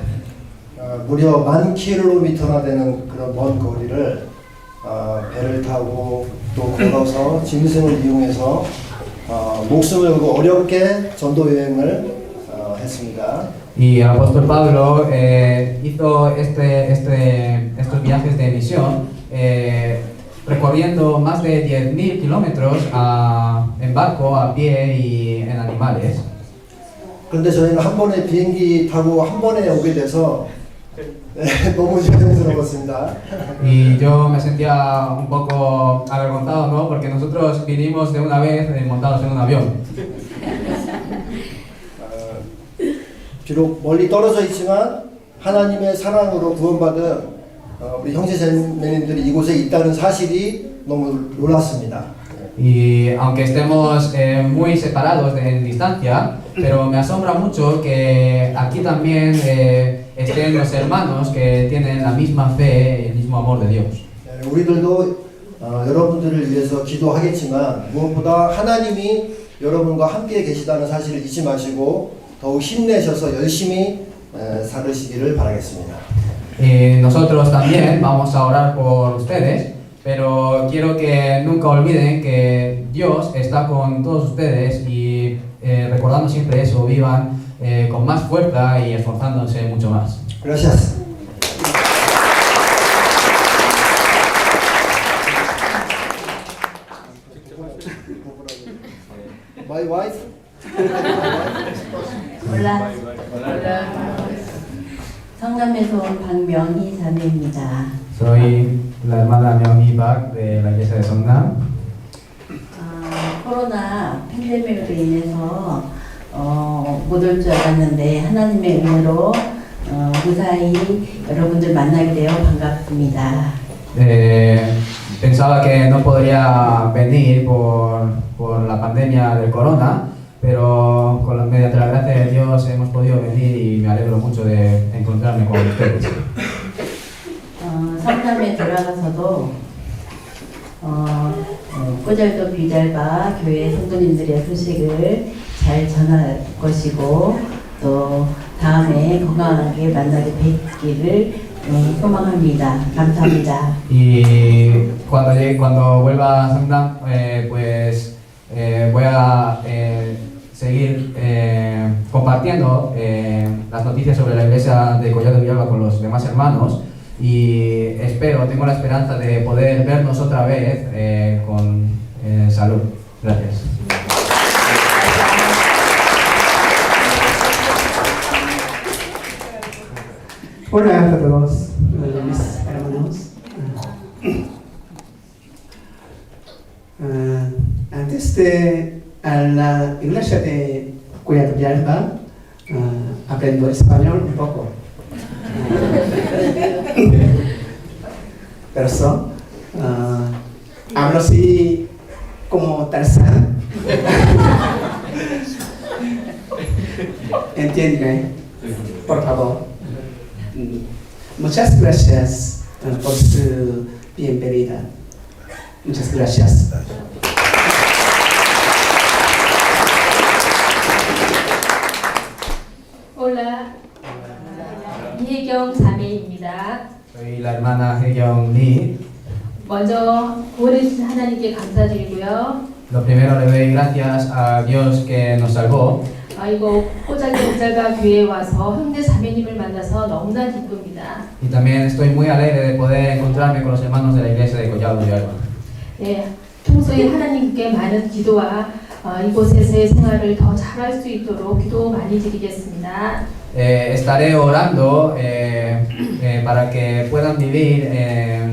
무려 10,000km나 되는 그런 먼 거리를 배를 타고 또 걸어서 짐승을 이용해서 목숨을 걸고 어렵게 전도 여행을 했습니다. Y el apóstol Pablo hizo estos viajes de misión recorriendo más de 10.000 kilómetros en barco, a pie y en animales. 그런데 저희는 한 번에 비행기 타고 한 번에 오게 돼서 너무 죄송스러웠습니다. Y yo me sentía un poco avergonzado, ¿no? Porque nosotros vinimos de una vez montados en un avión. 비록 멀리 떨어져 있지만 하나님의 사랑으로 구원받은 우리 형제자매님들이 이곳에 있다는 사실이 너무 놀랐습니다. Y aunque estemos muy separados en distancia, pero me asombra mucho que aquí también estén los hermanos que tienen la misma fe, el mismo amor de Dios. 우리들도 여러분들을 위해서 기도하겠지만 무엇보다 하나님이 여러분과 함께 계시다는 사실을 잊지 마시고 더욱 힘내셔서 열심히 살으시기를 바라겠습니다. Nosotros también vamos a orar por ustedes, pero quiero que nunca olviden que Dios está con todos ustedes y recordando siempre eso, vivan con más fuerza y esforzándose mucho más. Gracias. My wife. Hola. 성남에서 온 박명희 자매입니다. Soy la hermana Myung-hee Park de la iglesia de Songnam. 코로나 팬데믹으로 인해서 못 올 줄 알았는데 하나님의 은혜로 무사히 여러분들 만나게 되어 반갑습니다. Pensaba que no podría venir por la pandemia del corona, pero mediante la gracia de Dios hemos podido venir y me alegro mucho de encontrarme con ustedes. 성남에 들어가서도 꼬잘도 비잘바 교회 성도님들의 소식을 잘 전할 것이고 또 다음에 건강하게 만나게 뵙기를 소망합니다. 감사합니다. Y cuando vuelva a Songnam, pues voy a seguir compartiendo las noticias sobre la iglesia de Collado Villalba con los demás hermanos y tengo la esperanza de poder vernos otra vez con salud. Gracias. Hola a todos mis hermanos. Antes de a la iglesia de Collado Villalba, aprendo español un poco. Por eso, Hablo así como Tarzán. Entiéndeme, por favor. Muchas gracias por su bienvenida. Muchas gracias. Hola, 이혜경 자매입니다. Soy la hermana Heyeong Lee. 먼저 구원해주신 하나님께 감사드리고요. Lo primero le doy gracias a Dios que nos salvó. 이거 호장의 목자가 교회에 와서 형제 자매님을 만나서 너무나 기쁩니다. Y también estoy muy alegre de poder encontrarme con los hermanos de la iglesia de Collado de Alba. 네, 평소에 하나님께 많은 기도와 이곳에서의 생활을 더 잘할 수 있도록 기도 많이 드리겠습니다. Estaré orando para que puedan vivir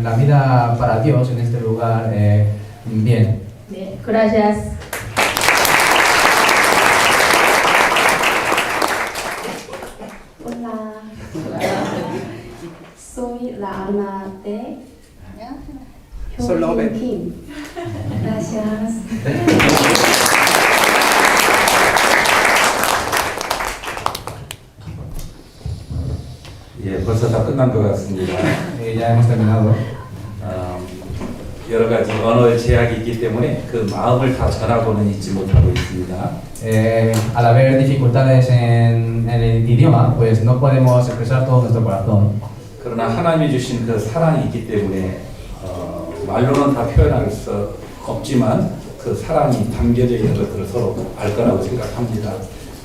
la vida para Dios en este lugar bien. 네, gracias. Hola, soy la Ana de Solove. Kim. Gracias. 예, 벌써 다 끝난 것 같습니다. Ya hemos terminado. 여러 가지 언어의 제약이 있기 때문에 그 마음을 다 전하고는 있지 못하고 있습니다. Al haber dificultades en el idioma, pues no podemos expresar todo nuestro corazón. 그러나 하나님이 주신 그 사랑이 있기 때문에 말로는 다 표현할 수 없지만 그 사랑이 담겨져 있는 것들을 서로 알 거라고 생각합니다.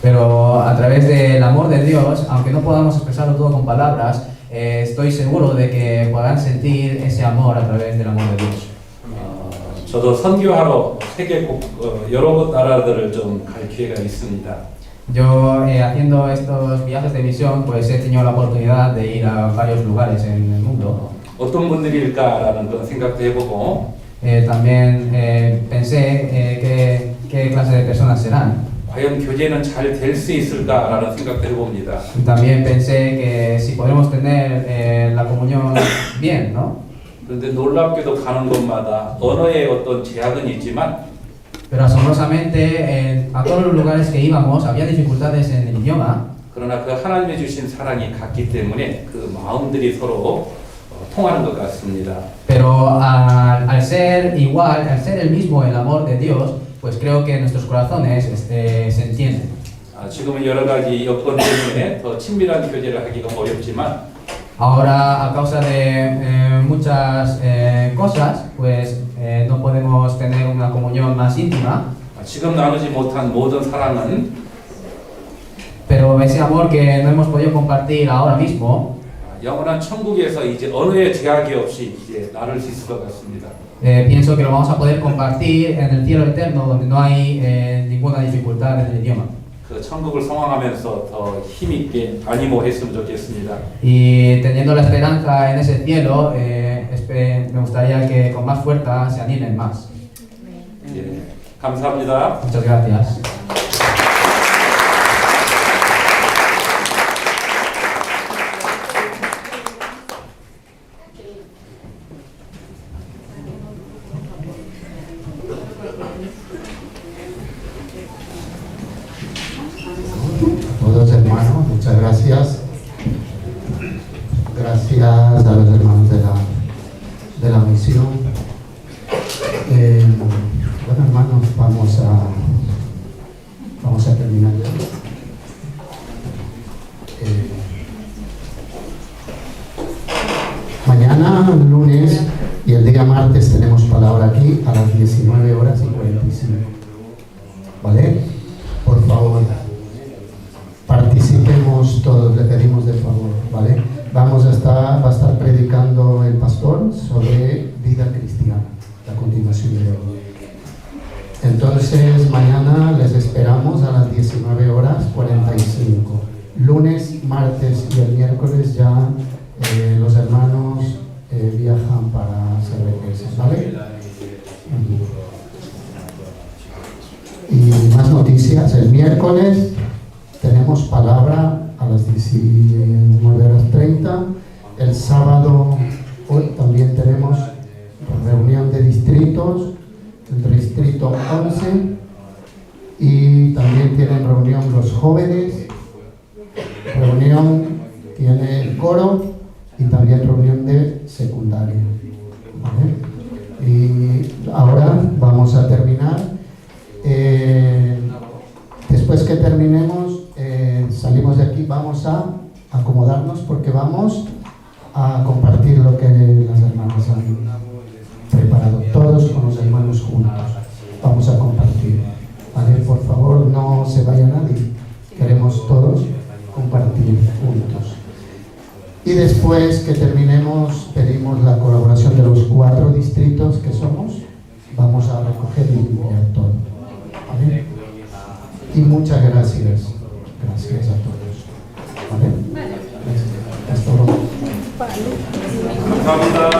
Pero a través del amor de Dios, aunque no podamos expresarlo todo con palabras, estoy seguro de que podrán sentir ese amor a través del amor de Dios. 저도 선교하러 세계 여러 나라들을 좀 갈 기회가 있습니다. Yo haciendo estos viajes de misión, pues he tenido la oportunidad de ir a varios lugares en el mundo. 어떤 분들일까라는 그런 생각도 해보고 También pensé qué clase de personas serán. 과연 교제는 잘 될 수 있을까라는 생각도 해봅니다. También pensé que si podemos tener la comunión bien, ¿no? 그런데 놀랍게도 가는 곳마다 언어의 어떤 제약은 있지만 Pero asombrosamente a todos los lugares que íbamos había dificultades en el idioma. 그러나 그 하나님이 주신 사랑이 같기 때문에 그 마음들이 서로 통하는 것 같습니다. Pero al ser igual, al ser el mismo el amor de Dios, pues creo que nuestros corazones se entienden. 지금은 여러 가지 여건 때문에 더 친밀한 교제를 하기가 어렵지만 Ahora, a causa de muchas cosas, pues no podemos tener una comunión más íntima. 지금 나누지 못한 모든 사랑은 Pero ese amor que no hemos podido compartir ahora mismo, 영원한 천국에서 이제 언어의 제약이 없이 이제 나눌 수 있을 것 같습니다. pienso que lo vamos a poder compartir en el cielo eterno, donde no hay ninguna dificultad en el idioma. 그 천국을 성황하면서 더 힘있게 안이모했으면 좋겠습니다. Y teniendo la esperanza en ese cielo, me gustaría que con más fuerza se animen más. 예, 감사합니다. Muchas gracias. Todos hermanos, muchas gracias. Gracias a los hermanos de la misión. Bueno, hermanos, vamos a terminar. Mañana, lunes y el día martes tenemos palabra aquí a las 19 horas y 45. ¿Vale? Por favor, participemos todos, le pedimos de favor, ¿vale? Va a estar predicando el pastor sobre vida cristiana, a continuación de hoy. Entonces, mañana les esperamos a las 19 horas 45. Lunes, martes y el miércoles ya los hermanos viajan para hacer regresos, ¿vale? Y más noticias, el miércoles tenemos palabra a las 19:30. El sábado hoy también tenemos reunión de distrito distrito 11 y también tienen reunión los jóvenes, reunión tiene el coro y también reunión de secundaria. ¿Vale? Y ahora vamos a terminar. Después que terminemos, salimos de aquí, vamos a acomodarnos porque vamos a compartir lo que las hermanas han preparado, todos con los hermanos juntos. Vamos a compartir. ¿Vale? Por favor, no se vaya nadie. Queremos todos compartir juntos. Y después que terminemos, pedimos la colaboración de los 4 distritos que somos. Vamos a recoger y limpiar todo. ¿Vale? Y muchas gracias.